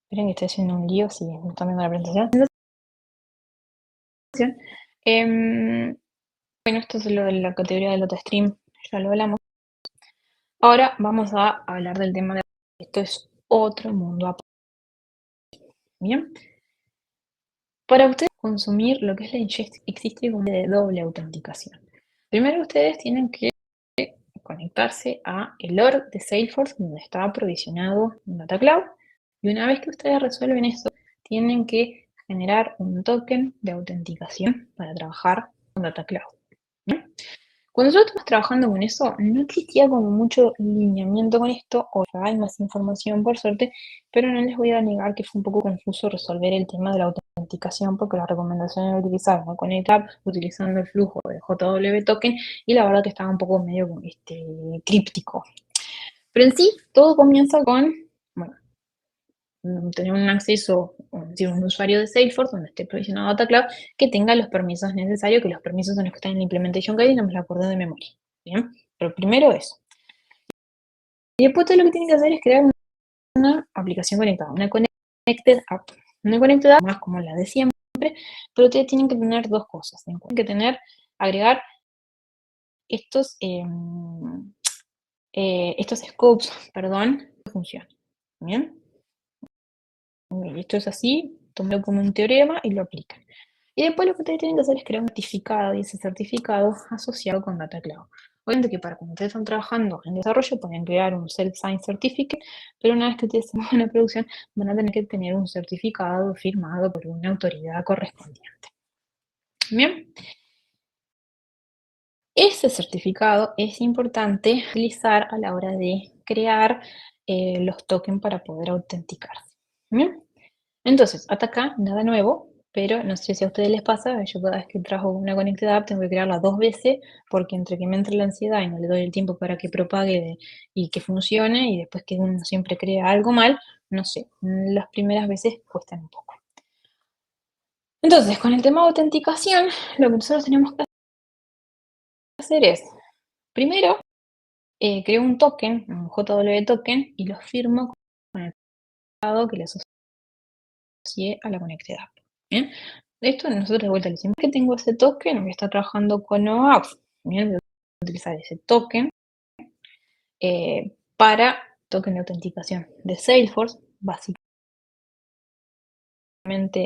Esperen que estoy haciendo un lío si no están viendo la presentación. Bueno, esto es lo de la categoría del DataStream, ya lo hablamos. Ahora vamos a hablar del tema de... Esto es otro mundo. Bien. Para ustedes consumir lo que es la ingest, existe como de doble autenticación. Primero ustedes tienen que conectarse a el org de Salesforce donde está aprovisionado un Data Cloud. Y una vez que ustedes resuelven eso, tienen que generar un token de autenticación para trabajar con Data Cloud. ¿Bien? Cuando nosotros estamos trabajando con eso, no existía como mucho lineamiento con esto, o ya hay más información por suerte, pero no les voy a negar que fue un poco confuso resolver el tema de la autenticación porque la recomendación era utilizar una Connect App utilizando el flujo de JW Token y la verdad que estaba un poco medio críptico. Pero en sí, todo comienza con, bueno, tener un acceso, es decir, un usuario de Salesforce donde esté provisionado Data Cloud que tenga los permisos necesarios, que los permisos son los que están en la Implementation Guide y no me lo acordé de memoria. ¿Bien? Pero primero eso. Y después todo lo que tienen que hacer es crear una aplicación conectada, una Connected App. Una Connected App más como la de siempre, pero ustedes tienen que tener dos cosas. Tienen que agregar estos, estos scopes, perdón, funcionan. ¿Bien? Esto es así, tómelo como un teorema y lo aplican. Y después lo que ustedes tienen que hacer es crear un certificado y ese certificado asociado con Data Cloud. Obviamente que para cuando ustedes están trabajando en desarrollo pueden crear un Self-Signed Certificate, pero una vez que ustedes se muevan a producción van a tener que tener un certificado firmado por una autoridad correspondiente. Bien. Ese certificado es importante utilizar a la hora de crear los tokens para poder autenticarse. ¿Bien? Entonces, hasta acá, nada nuevo, pero no sé si a ustedes les pasa, yo cada vez que trabajo una Connected App tengo que crearla dos veces, porque entre que me entre la ansiedad y no le doy el tiempo para que propague y que funcione, y después que uno siempre crea algo mal, no sé, las primeras veces cuestan un poco. Entonces, con el tema de autenticación, lo que nosotros tenemos que hacer es, primero, creo un token, un JW token, y lo firmo con el certificado que le asocié a la Connected App. ¿Bien? Esto nosotros de vuelta le decimos que tengo ese token, voy a estar trabajando con OAuth. Bien, voy a utilizar ese token para token de autenticación de Salesforce, básicamente.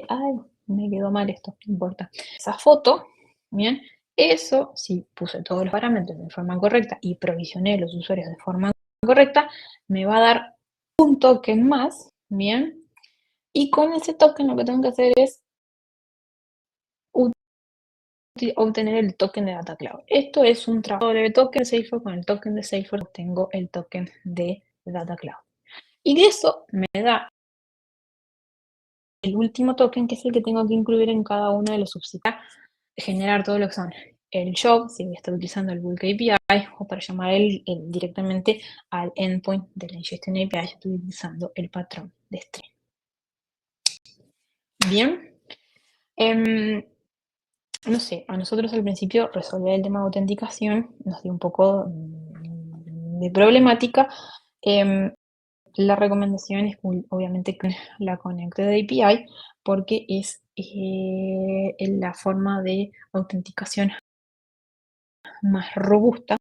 Ay, me quedó mal esto, no importa. Esa foto, bien, eso, si puse todos los parámetros de forma correcta y provisioné los usuarios de forma correcta, me va a dar un token más, bien, y con ese token lo que tengo que hacer es obtener el token de Data Cloud. Esto es un trabajo de token de Salesforce. Con el token de Salesforce tengo el token de Data Cloud. Y de eso me da el último token, que es el que tengo que incluir en cada uno de los subsidios, generar todo lo que son el job, si voy a estar utilizando el bulk API, o para llamar directamente al endpoint de la ingestion API, estoy utilizando el patrón de string. Bien. No sé, a nosotros al principio resolver el tema de autenticación nos dio un poco de problemática. La recomendación es obviamente que la Connected API, porque es la forma de autenticación más robusta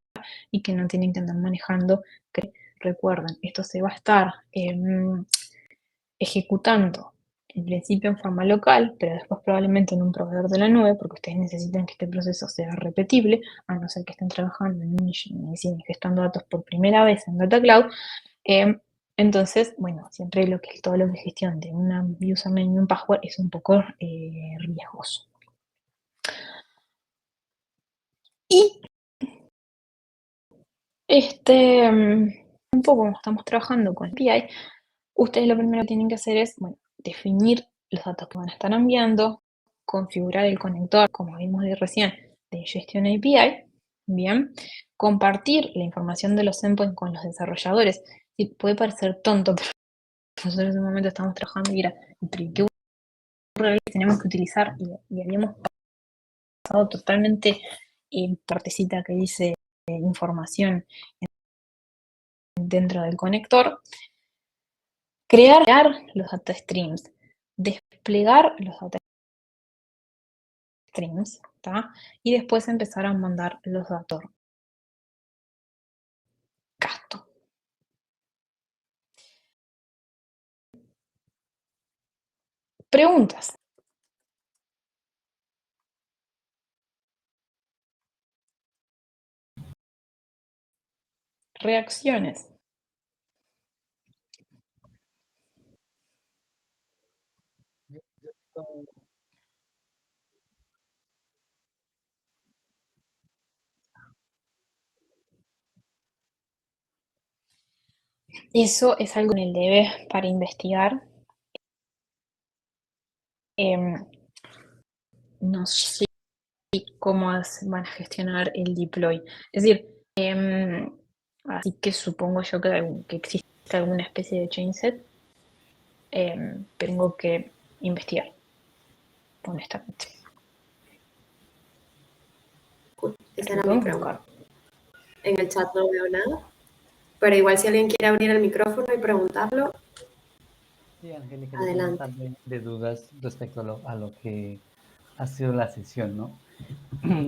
y que no tienen que andar manejando. Que recuerden, esto se va a estar ejecutando en principio en forma local, pero después probablemente en un proveedor de la nube, porque ustedes necesitan que este proceso sea repetible, a no ser que estén trabajando en un gestando datos por primera vez en Data Cloud. Entonces, bueno, siempre todo lo que es gestión de una username y un password es un poco riesgoso. Y un poco como estamos trabajando con API, ustedes lo primero que tienen que hacer es, bueno, definir los datos que van a estar enviando, configurar el conector, como vimos de recién, de Ingestion API, bien, compartir la información de los endpoints con los desarrolladores. Y puede parecer tonto, pero nosotros en un momento estamos trabajando y era, ¿pero qué URL tenemos que utilizar? Y habíamos pasado totalmente en partecita que dice información dentro del conector. Crear los data streams, desplegar los data streams, ¿tá? Y después empezar a mandar los datos casto. Preguntas. Reacciones. Eso es algo en el debe para investigar. No sé cómo van a gestionar el deploy. Es decir, así que supongo yo que existe alguna especie de chainset. Tengo que investigar, honestamente. Esa Lo era mi podemos pregunta. buscar. En el chat no veo nada, pero igual si alguien quiere abrir el micrófono y preguntarlo, Sí, Angélica, yo tengo un adelante. par de dudas respecto a lo que ha sido la sesión, ¿no?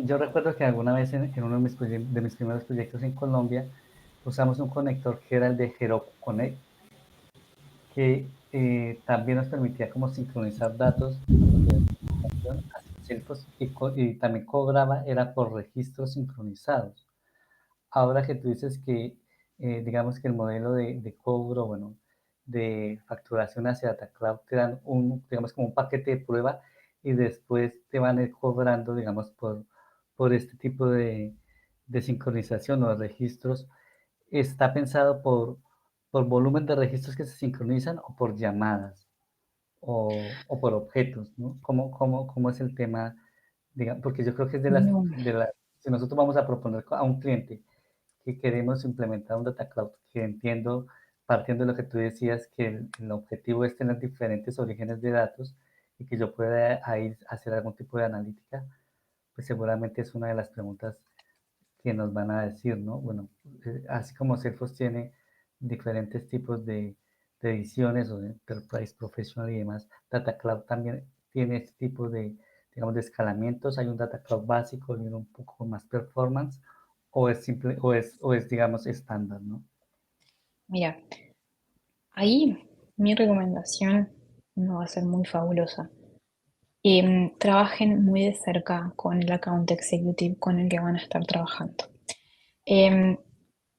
Yo recuerdo que alguna vez en uno de mis primeros proyectos en Colombia usamos un conector que era el de Heroku Connect, que también nos permitía como sincronizar datos de aplicación hacia Salesforce y también cobraba, era por registros sincronizados. Ahora que tú dices que, digamos que el modelo de cobro, bueno, de facturación hacia Data Cloud te dan digamos, como un paquete de prueba y después te van a ir cobrando, digamos, por este tipo de sincronización o de registros. ¿Está pensado por volumen de registros que se sincronizan o por llamadas o por objetos, ¿no? ¿Cómo es el tema? Digamos, porque yo creo que es No, si nosotros vamos a proponer a un cliente que queremos implementar un data cloud, que entiendo, partiendo de lo que tú decías, que el objetivo es tener diferentes orígenes de datos y que yo pueda ahí hacer algún tipo de analítica, pues seguramente es una de las preguntas que nos van a decir, ¿no? Bueno, así como Salesforce tiene diferentes tipos de ediciones o de Enterprise Professional y demás, Data Cloud también tiene este tipo de, digamos, de escalamientos. Hay un Data Cloud básico y uno un poco más performance, o es simple, o es digamos, estándar, ¿no? mira, ahí mi recomendación no va a ser muy fabulosa. trabajen muy de cerca con el account executive con el que van a estar trabajando. Em,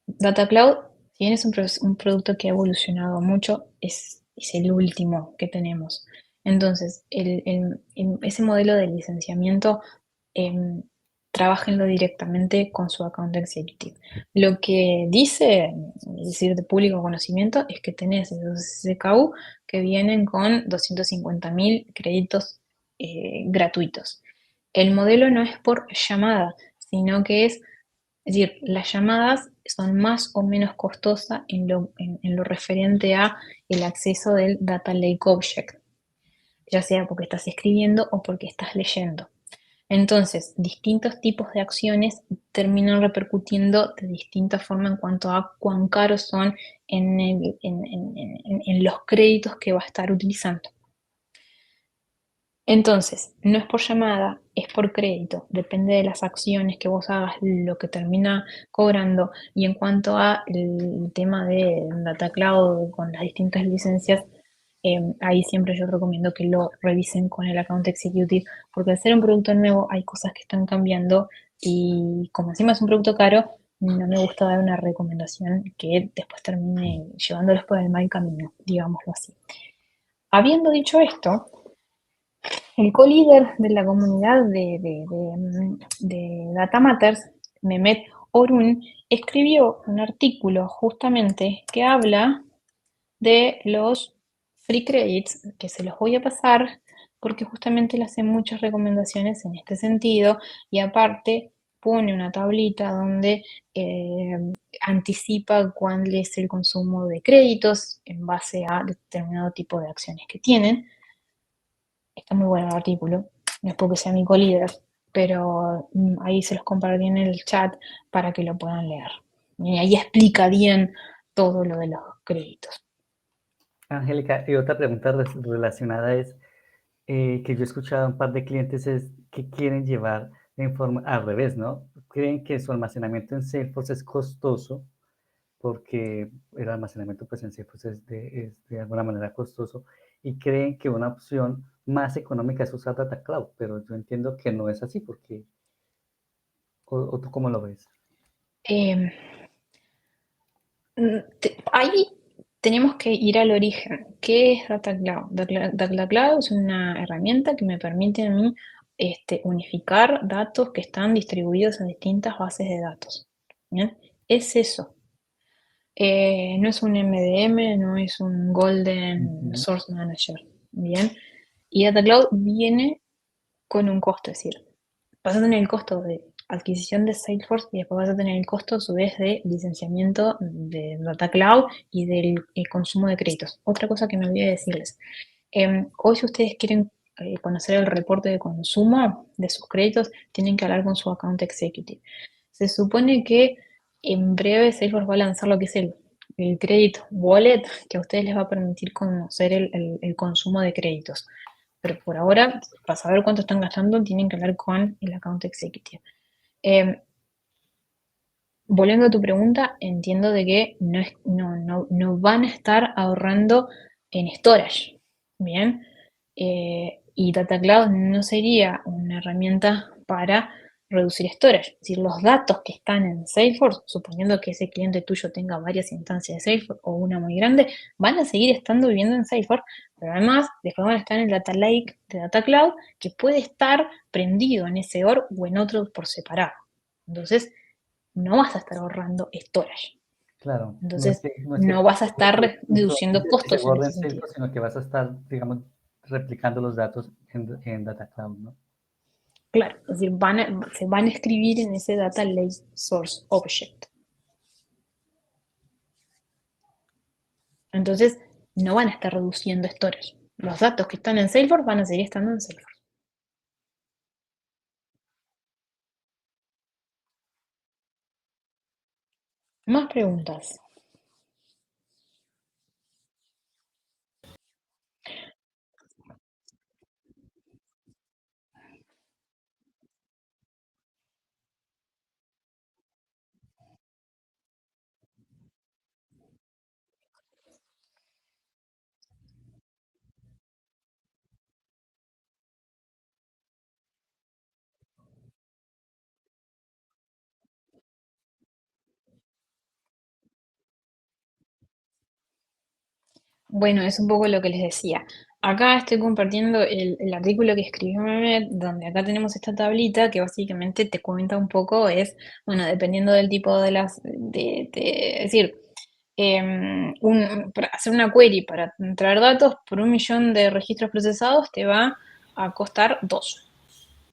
Data Cloud, si bien es un producto que ha evolucionado mucho, es el último que tenemos. Entonces, ese modelo de licenciamiento, em, trabajenlo directamente con su account executive. Lo que dice, es decir, de público conocimiento, es que tenés esos SKU que vienen con 250.000 créditos gratuitos. El modelo no es por llamada, sino que es decir, las llamadas son más o menos costosas en lo referente a el acceso del Data Lake Object, ya sea porque estás escribiendo o porque estás leyendo. Entonces, distintos tipos de acciones terminan repercutiendo de distinta forma en cuanto a cuán caros son en los créditos que va a estar utilizando. Entonces, no es por llamada, es por crédito. Depende de las acciones que vos hagas, lo que termina cobrando. Y en cuanto a el tema de Data Cloud con las distintas licencias, ahí siempre yo recomiendo que lo revisen con el account executive, porque al ser un producto nuevo hay cosas que están cambiando y como encima es un producto caro, no me gusta dar una recomendación que después termine llevándolos por el mal camino, digámoslo así. Habiendo dicho esto, el co-líder de la comunidad de Data Matters, Mehmet Orun, escribió un artículo justamente que habla de los free credits, que se los voy a pasar porque justamente le hace muchas recomendaciones en este sentido y aparte pone una tablita donde anticipa cuál es el consumo de créditos en base a determinado tipo de acciones que tienen. Está muy bueno el artículo, no es porque sea mi co-líder, pero ahí se los compartí en el chat para que lo puedan leer. Y ahí explica bien todo lo de los créditos. Angélica, y otra pregunta relacionada es que yo he escuchado a un par de clientes es que quieren llevar en forma al revés, ¿no? Creen que su almacenamiento en Salesforce es costoso porque el almacenamiento pues en Salesforce es de alguna manera costoso y creen que una opción más económica es usar Data Cloud, pero yo entiendo que no es así porque, o tú cómo lo ves. Eh, Ahí tenemos que ir al origen. ¿Qué es Data Cloud? Data Cloud es una herramienta que me permite a mí unificar datos que están distribuidos en distintas bases de datos. ¿Bien? Es eso. No es un MDM, no es un Golden Ujú. Source Manager. Bien. Y Data Cloud viene con un costo, es decir, vas a tener el costo de adquisición de Salesforce y después vas a tener el costo a su vez de licenciamiento de Data Cloud y del consumo de créditos. Otra cosa que me olvidé de decirles. Hoy si ustedes quieren conocer el reporte de consumo de sus créditos, tienen que hablar con su account executive. Se supone que en breve Salesforce va a lanzar lo que es el Credit Wallet, que a ustedes les va a permitir conocer el consumo de créditos. Pero por ahora, para saber cuánto están gastando, tienen que hablar con el account executive. Volviendo a tu pregunta, entiendo de que no van a estar ahorrando en storage, ¿bien? Y Data Cloud no sería una herramienta para reducir storage. Es decir, los datos que están en Salesforce, suponiendo que ese cliente tuyo tenga varias instancias de Salesforce o una muy grande, van a seguir estando viviendo en Salesforce, pero además después van a estar en el Data Lake de Data Cloud, que puede estar prendido en ese OR o en otro por separado. Entonces, no vas a estar ahorrando storage. Claro, Entonces, no es que no vas a estar y reduciendo se costos en guarde ese en sentido. Salesforce, sino que vas a estar, digamos, replicando los datos en Data Cloud, ¿no? Claro, es decir, se van a escribir en ese Data Lake Source Object. Entonces, no van a estar reduciendo storage. Los datos que están en Salesforce van a seguir estando en Salesforce. Más preguntas. Bueno, es un poco lo que les decía. Acá estoy compartiendo el artículo que escribió Mehmet, donde acá tenemos esta tablita que básicamente te cuenta un poco, bueno, dependiendo del tipo de es decir, para hacer una query para traer datos por 1 millón de registros procesados te va a costar 2.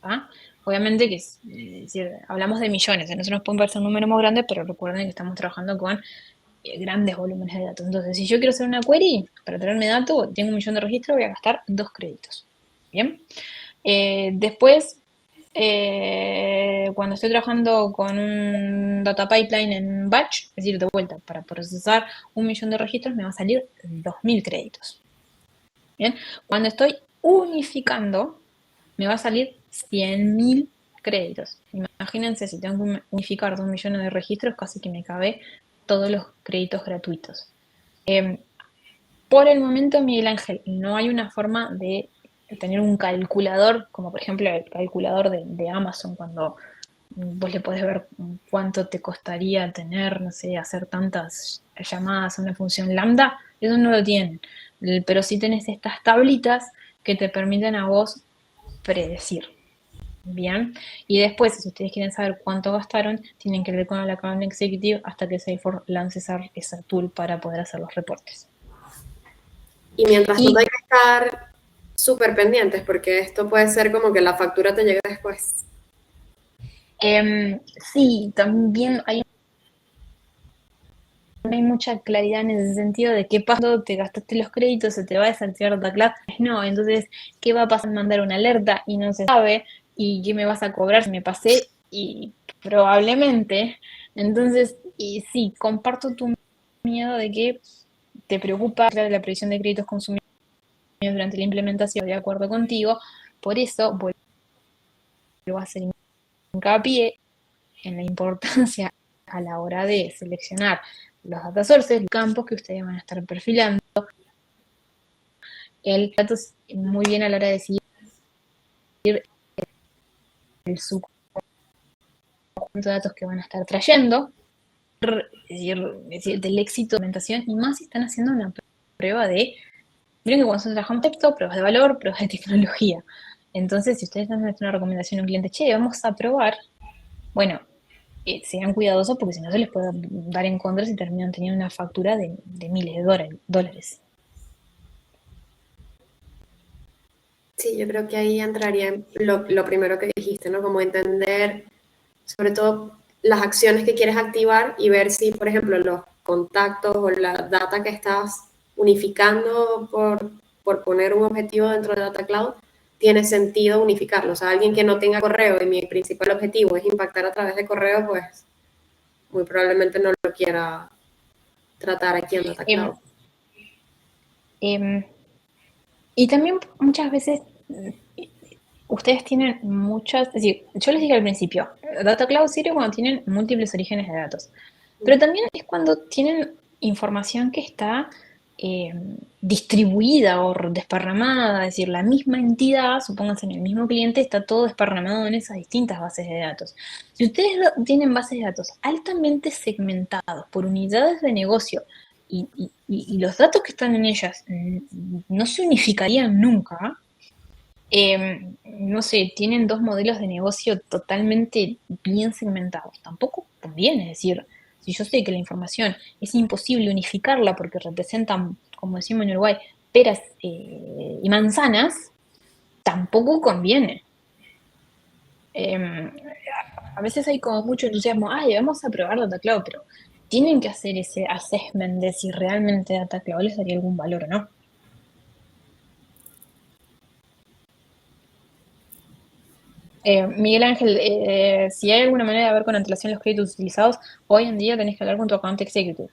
¿Ah? Obviamente que decir, hablamos de millones, no se nos puede parecer un número muy grande, pero recuerden que estamos trabajando con grandes volúmenes de datos. Entonces, si yo quiero hacer una query para traerme datos, tengo 1 millón de registros, voy a gastar 2 créditos. Bien. Después, cuando estoy trabajando con un data pipeline en batch, es decir, de vuelta, para procesar 1 millón de registros, me va a salir 2000 créditos. Bien. Cuando estoy unificando, me va a salir 100.000 créditos. Imagínense, si tengo que unificar 2 millones de registros, casi que me cabe todos los créditos gratuitos. Por el momento, Miguel Ángel, no hay una forma de tener un calculador, como por ejemplo el calculador de Amazon, cuando vos le podés ver cuánto te costaría tener, no sé, hacer tantas llamadas a una función lambda, eso no lo tienen. Pero sí tenés estas tablitas que te permiten a vos predecir. Bien, y después, si ustedes quieren saber cuánto gastaron, tienen que ver con el account executive hasta que Salesforce lance esa tool para poder hacer los reportes. Y mientras Y tanto hay que estar súper pendientes, porque esto puede ser como que la factura te llegue después. sí, también hay mucha claridad en ese sentido de qué pasó, te gastaste los créditos, se te va a desactivar DataCloud. No, entonces, ¿qué va a pasar? Mandar una alerta y no se sabe, y qué me vas a cobrar si me pasé, y probablemente. Entonces, y sí, comparto tu miedo de que te preocupa la previsión de créditos consumidos durante la implementación, de acuerdo contigo. Por eso vuelvo a hacer hincapié en la importancia a la hora de seleccionar los data sources, los campos que ustedes van a estar perfilando. El dato es muy bien a la hora de decidir el subconjunto de datos que van a estar trayendo, es decir, del éxito de la implementación, y más si están haciendo una prueba de, miren que cuando nosotros trabajamos texto, pruebas de valor, pruebas de tecnología. Entonces, si ustedes están haciendo una recomendación a un cliente, che, vamos a probar, bueno, sean cuidadosos porque si no se les puede dar en contra si terminan teniendo una factura de miles de dólares. Sí, yo creo que ahí entraría lo primero que dijiste, ¿no? Como entender, sobre todo, las acciones que quieres activar y ver si, por ejemplo, los contactos o la data que estás unificando por poner un objetivo dentro de Data Cloud, tiene sentido unificarlo. O sea, alguien que no tenga correo y mi principal objetivo es impactar a través de correo, pues muy probablemente no lo quiera tratar aquí en Data Cloud. Y también muchas veces ustedes tienen muchas, es decir, yo les dije al principio, Data Cloud sirve cuando tienen múltiples orígenes de datos, pero también es cuando tienen información que está distribuida o desparramada, es decir, la misma entidad, supónganse en el mismo cliente, está todo desparramado en esas distintas bases de datos. Si ustedes tienen bases de datos altamente segmentados por unidades de negocio y los datos que están en ellas no se unificarían nunca, no sé, tienen 2 modelos de negocio totalmente bien segmentados. Tampoco conviene, es decir, si yo sé que la información es imposible unificarla porque representan, como decimos en Uruguay, peras y manzanas, tampoco conviene. A veces hay como mucho entusiasmo, ay, vamos a probar Data Cloud, pero tienen que hacer ese assessment de si realmente Data Cloud les daría algún valor o no. Miguel Ángel, si hay alguna manera de ver con antelación los créditos utilizados, hoy en día tenés que hablar con tu account executive.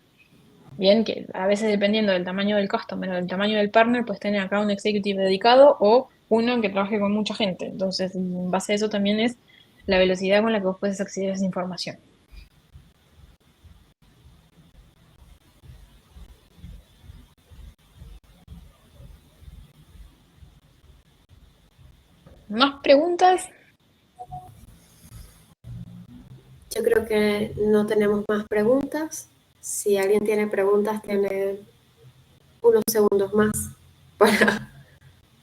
Bien, que a veces dependiendo del tamaño del customer o del tamaño del partner, pues tener account executive dedicado o uno que trabaje con mucha gente. Entonces, en base a eso también es la velocidad con la que vos puedes acceder a esa información. ¿Más preguntas? Yo creo que no tenemos más preguntas. Si alguien tiene preguntas, tiene unos segundos más para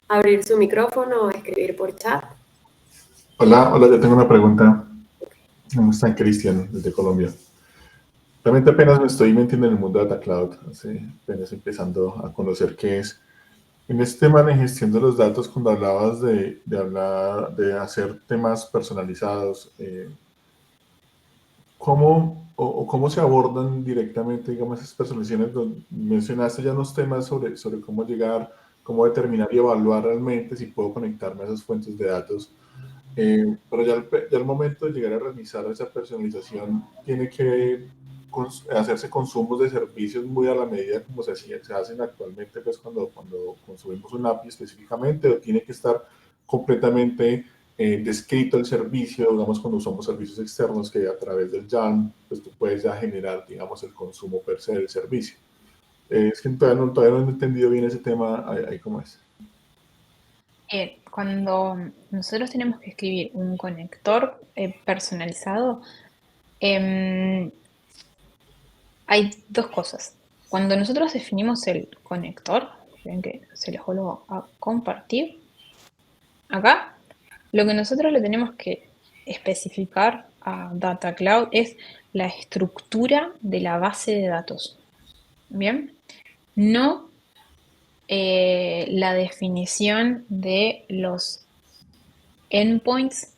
abrir su micrófono o escribir por chat. Hola, yo tengo una pregunta. ¿Cómo están, Cristian, desde Colombia? Realmente apenas me estoy metiendo en el mundo de Data Cloud, apenas empezando a conocer qué es. En este tema de gestión de los datos, cuando hablabas de hacer temas personalizados, ¿cómo se abordan directamente, digamos, esas personalizaciones? Mencionaste ya unos temas sobre cómo llegar, cómo determinar y evaluar realmente si puedo conectarme a esas fuentes de datos. Pero ya al momento de llegar a realizar esa personalización, tiene que hacerse consumos de servicios muy a la medida como se hacen actualmente, pues cuando consumimos un API específicamente, o tiene que estar completamente descrito el servicio, digamos, cuando usamos servicios externos que a través del YAML, pues tú puedes ya generar, digamos, el consumo per se del servicio. Es que todavía no he entendido bien ese tema, ahí cómo es. Cuando nosotros tenemos que escribir un conector personalizado, em, hay dos cosas. Cuando nosotros definimos el conector, ven que se les vuelvo a compartir, acá lo que nosotros le tenemos que especificar a Data Cloud es la estructura de la base de datos. Bien, no la definición de los endpoints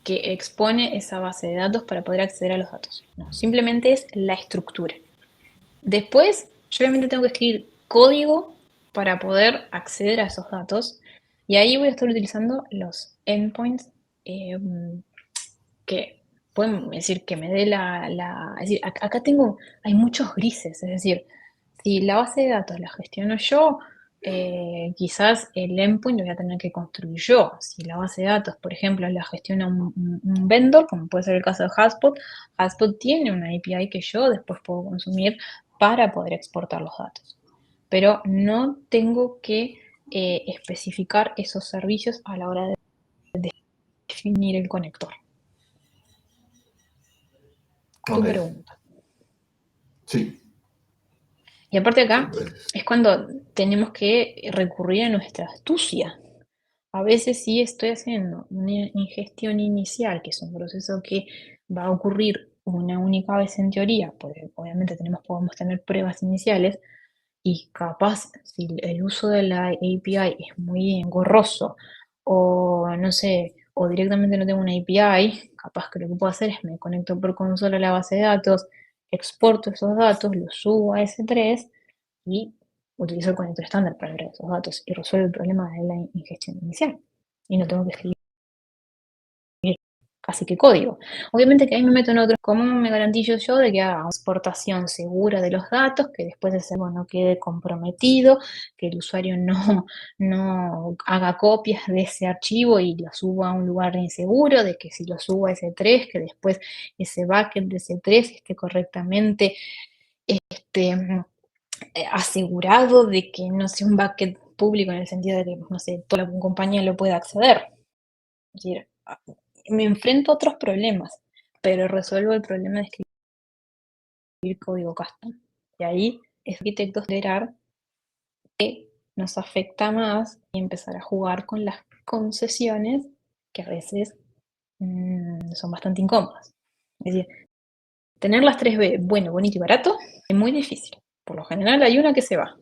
que expone esa base de datos para poder acceder a los datos. No, simplemente es la estructura. Después, yo obviamente tengo que escribir código para poder acceder a esos datos y ahí voy a estar utilizando los endpoints que pueden decir que me dé es decir, acá hay muchos grises, es decir, si la base de datos la gestiono yo, quizás el endpoint lo voy a tener que construir yo. Si la base de datos, por ejemplo, la gestiona un vendor, como puede ser el caso de HubSpot, HubSpot tiene una API que yo después puedo consumir para poder exportar los datos. Pero no tengo que especificar esos servicios a la hora de definir el conector. Tu Ok. pregunta. Sí. Y aparte acá Gracias. es cuando tenemos que recurrir a nuestra astucia. A veces sí estoy haciendo una ingestión inicial, que es un proceso que va a ocurrir una única vez en teoría, porque obviamente podemos tener pruebas iniciales, y capaz si el uso de la API es muy engorroso, o no sé, o directamente no tengo una API, capaz que lo que puedo hacer es me conecto por consola a la base de datos, exporto esos datos, los subo a S3 y utilizo el conector estándar para ver esos datos y resuelvo el problema de la ingestión inicial. Y no tengo que escribir casi que código. Obviamente que ahí me meto en otros, ¿cómo me garantizo yo de que haga una exportación segura de los datos, que después ese archivo no quede comprometido, que el usuario no haga copias de ese archivo y lo suba a un lugar inseguro, de que si lo subo a S3, que después ese bucket de S3 esté correctamente asegurado de que no sea un bucket público en el sentido de que, no sé, toda la compañía lo pueda acceder? Es decir, me enfrento a otros problemas, pero resuelvo el problema de escribir código custom. Y ahí es arquitectos considerar que nos afecta más y empezar a jugar con las concesiones que a veces son bastante incómodas. Es decir, tener las 3B, bueno, bonito y barato, es muy difícil. Por lo general hay una que se va.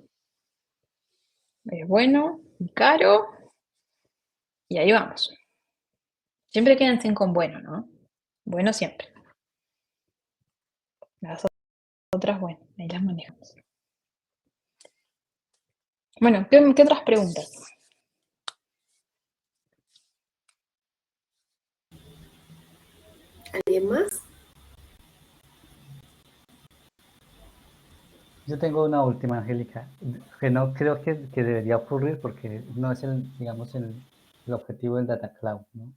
Es bueno y caro, y ahí vamos. Siempre quédense con bueno, ¿no? Bueno siempre. Las otras, bueno, ahí las manejamos. Bueno, ¿qué otras preguntas? ¿Alguien más? Yo tengo una última, Angélica, que no creo que debería ocurrir porque no es digamos, el objetivo del Data Cloud, ¿no?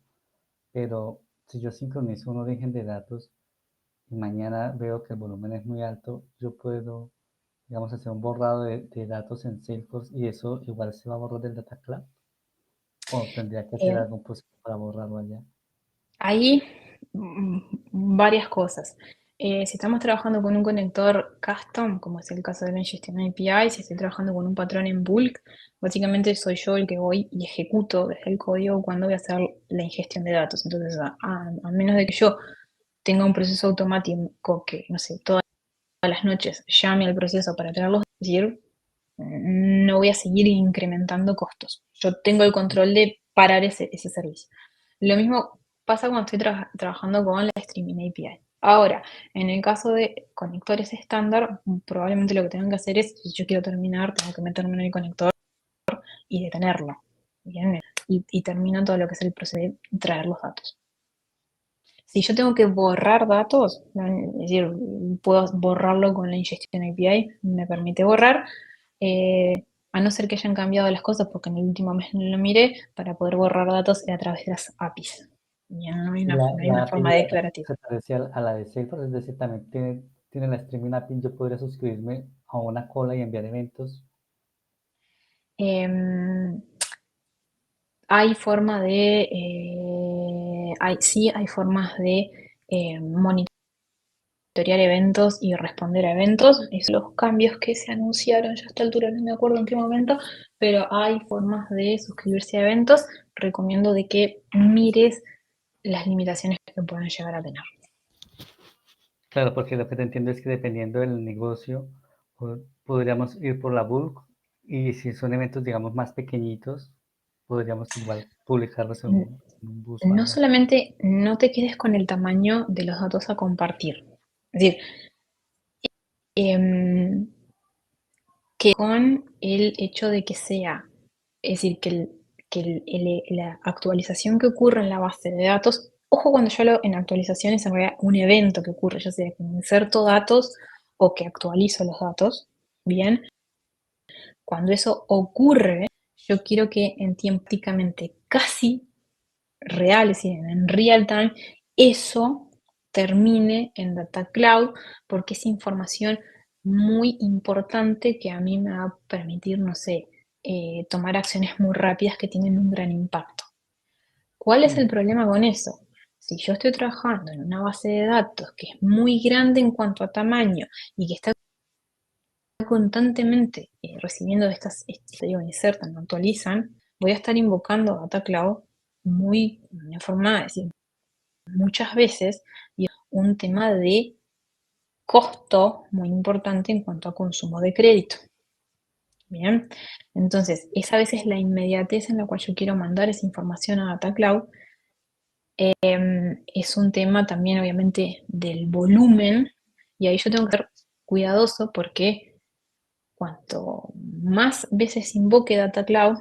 Pero si yo sincronizo un origen de datos y mañana veo que el volumen es muy alto, yo puedo, digamos, hacer un borrado de datos en Salesforce y eso igual se va a borrar del Data Cloud. O tendría que hacer Eh, algún proceso para borrarlo allá. Hay varias cosas. Si estamos trabajando con un conector custom, como es el caso de la ingestión API, si estoy trabajando con un patrón en bulk, básicamente soy yo el que voy y ejecuto desde el código cuando voy a hacer la ingestión de datos. Entonces, a menos de que yo tenga un proceso automático que, no sé, todas las noches llame al proceso para tenerlos, es decir, no voy a seguir incrementando costos. Yo tengo el control de parar ese servicio. Lo mismo pasa cuando estoy trabajando con la Streaming API. Ahora, en el caso de conectores estándar, probablemente lo que tengan que hacer es, si yo quiero terminar, tengo que meterme en el conector y detenerlo. ¿Bien? Y termino todo lo que es el proceso de traer los datos. Si yo tengo que borrar datos, es decir, puedo borrarlo con la ingestión API, me permite borrar, a no ser que hayan cambiado las cosas, porque en el último mes no lo miré, para poder borrar datos a través de las APIs. Bien, no hay Y una, no hay una API forma declarativa. se parece a la de Salesforce, es decir, también tiene la Streaming API, yo podría suscribirme a una cola y enviar eventos. Em, Hay forma de, sí hay formas de monitorear eventos y responder a eventos. Es los cambios que se anunciaron, ya a esta altura no me acuerdo en qué momento, pero hay formas de suscribirse a eventos. Recomiendo de que mires las limitaciones que puedan llegar a tener. Claro, porque lo que te entiendo es que dependiendo del negocio, podríamos ir por la bulk y si son eventos, digamos, más pequeñitos, podríamos igual publicarlos en un bus o No algo así. solamente no te quedes con el tamaño de los datos a compartir, es decir, em, que con el hecho de que sea, es decir, la actualización que ocurre en la base de datos, ojo cuando yo hablo en actualizaciones, en realidad un evento que ocurre, ya sea que inserto datos o que actualizo los datos, bien, cuando eso ocurre, yo quiero que en tiempo prácticamente casi real, es decir, en real time, eso termine en Data Cloud, porque es información muy importante que a mí me va a permitir, no sé, tomar acciones muy rápidas que tienen un gran impacto. ¿Cuál es el problema con eso? Si yo estoy trabajando en una base de datos que es muy grande en cuanto a tamaño y que está constantemente recibiendo insertan, actualizan, voy a estar invocando Data Cloud de forma, es decir, muchas veces, y un tema de costo muy importante en cuanto a consumo de crédito. Bien, entonces, esa a veces la inmediatez en la cual yo quiero mandar esa información a Data Cloud. Es un tema también, obviamente, del volumen, y ahí yo tengo que ser cuidadoso porque cuanto más veces invoque Data Cloud,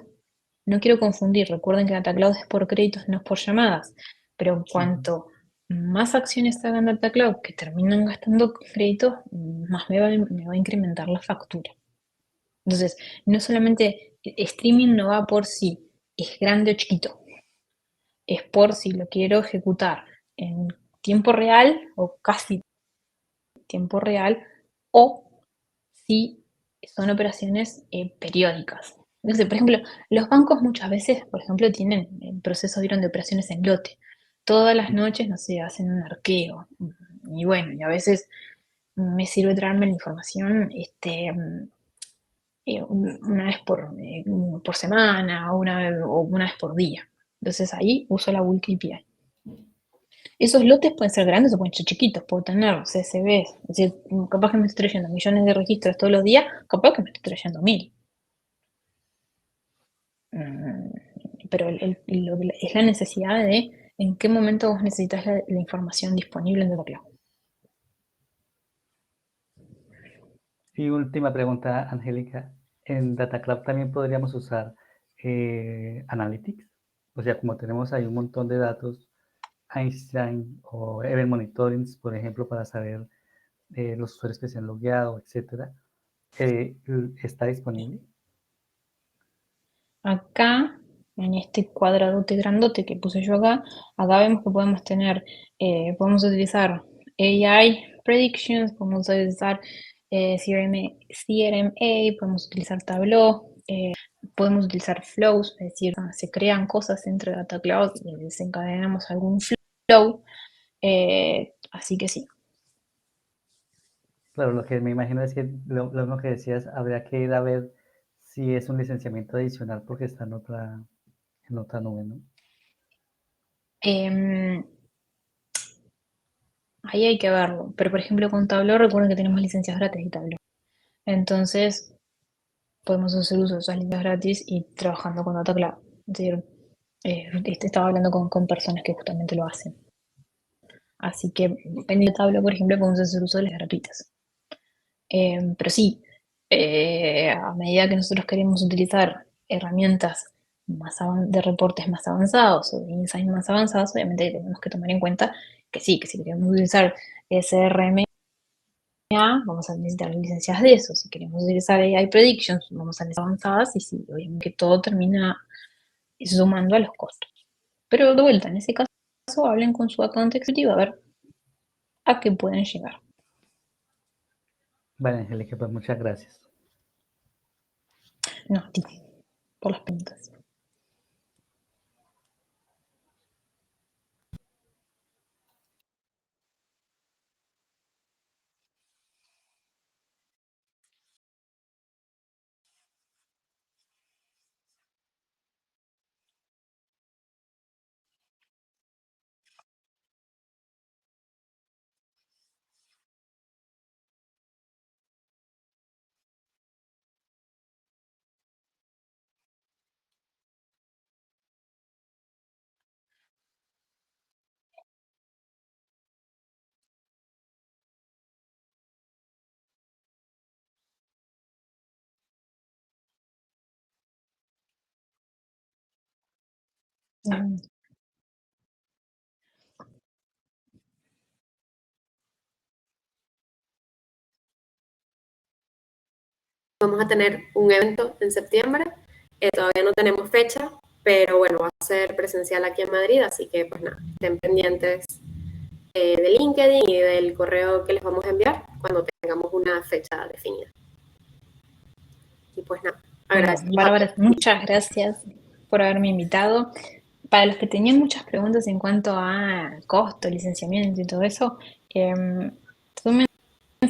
no quiero confundir, recuerden que Data Cloud es por créditos, no es por llamadas, pero cuanto más acciones hagan Data Cloud que terminan gastando créditos, más me va a incrementar la factura. Entonces, no solamente streaming no va por si es grande o chiquito, es por si lo quiero ejecutar en tiempo real o casi tiempo real o si son operaciones periódicas. Entonces, por ejemplo, los bancos muchas veces, por ejemplo, tienen procesos de operaciones en lote. Todas las noches, no sé, hacen un arqueo. Y bueno, y a veces me sirve traerme la información una vez por semana o una vez por día. Entonces ahí uso la Bulk API. Esos lotes pueden ser grandes o pueden ser chiquitos, puedo tener CSVs, es decir, capaz que me estoy trayendo millones de registros todos los días, capaz que me estoy trayendo 1000. Pero es la necesidad de en qué momento vos necesitas la información disponible en Data Cloud. Y última pregunta, Angélica. ¿En Data Cloud también podríamos usar Analytics? O sea, como tenemos ahí un montón de datos, Einstein o Event Monitoring, por ejemplo, para saber los usuarios que se han logueado, etcétera, ¿está disponible? Acá, en este cuadradote grandote que puse yo acá vemos que podemos tener, podemos utilizar AI Predictions, podemos utilizar CRMA, podemos utilizar Tableau, podemos utilizar flows, es decir, se crean cosas dentro de Data Cloud y desencadenamos algún flow, así que sí. Claro, lo que me imagino es que lo mismo que decías, habría que ir a ver si es un licenciamiento adicional porque está en otra nube, ¿no? Em, Ahí hay que verlo. Pero, por ejemplo, con Tableau, recuerden que tenemos licencias gratis de Tableau. Entonces, podemos hacer uso de esas licencias gratis y trabajando con Data Cloud. Es decir, estaba hablando con personas que justamente lo hacen. Así que, dependiendo de Tableau, por ejemplo, podemos hacer uso de las gratuitas. Pero sí, a medida que nosotros queremos utilizar herramientas de reportes más avanzados o de insights más avanzados, obviamente tenemos que tomar en cuenta que sí, que si queremos utilizar SRM vamos a necesitar licencias de eso. Si queremos utilizar AI Predictions, vamos a necesitar avanzadas y sí, obviamente que todo termina sumando a los costos. Pero de vuelta, en ese caso, hablen con su account executivo a ver a qué pueden llegar. Vale, Angélica, pues muchas gracias. No, a ti, por las preguntas. Mm, Vamos a tener un evento en septiembre, todavía no tenemos fecha, pero bueno, va a ser presencial aquí en Madrid, así que pues nada, estén pendientes de LinkedIn y del correo que les vamos a enviar cuando tengamos una fecha definida. Y pues nada, Bueno, agradecemos a Bárbara, todos. muchas gracias por haberme invitado. Para los que tenían muchas preguntas en cuanto a costo, licenciamiento y todo eso, súmense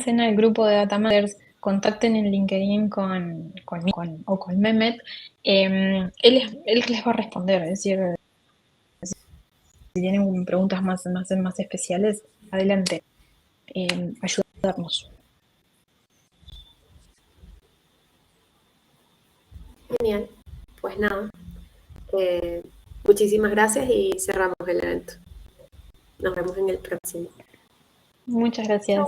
en el grupo de Data Matters, contacten en LinkedIn o con Mehmet. Él les va a responder, es decir, si tienen preguntas más especiales, adelante, ayudarnos. Genial, pues nada, muchísimas gracias y cerramos el evento. Nos vemos en el próximo. Muchas gracias.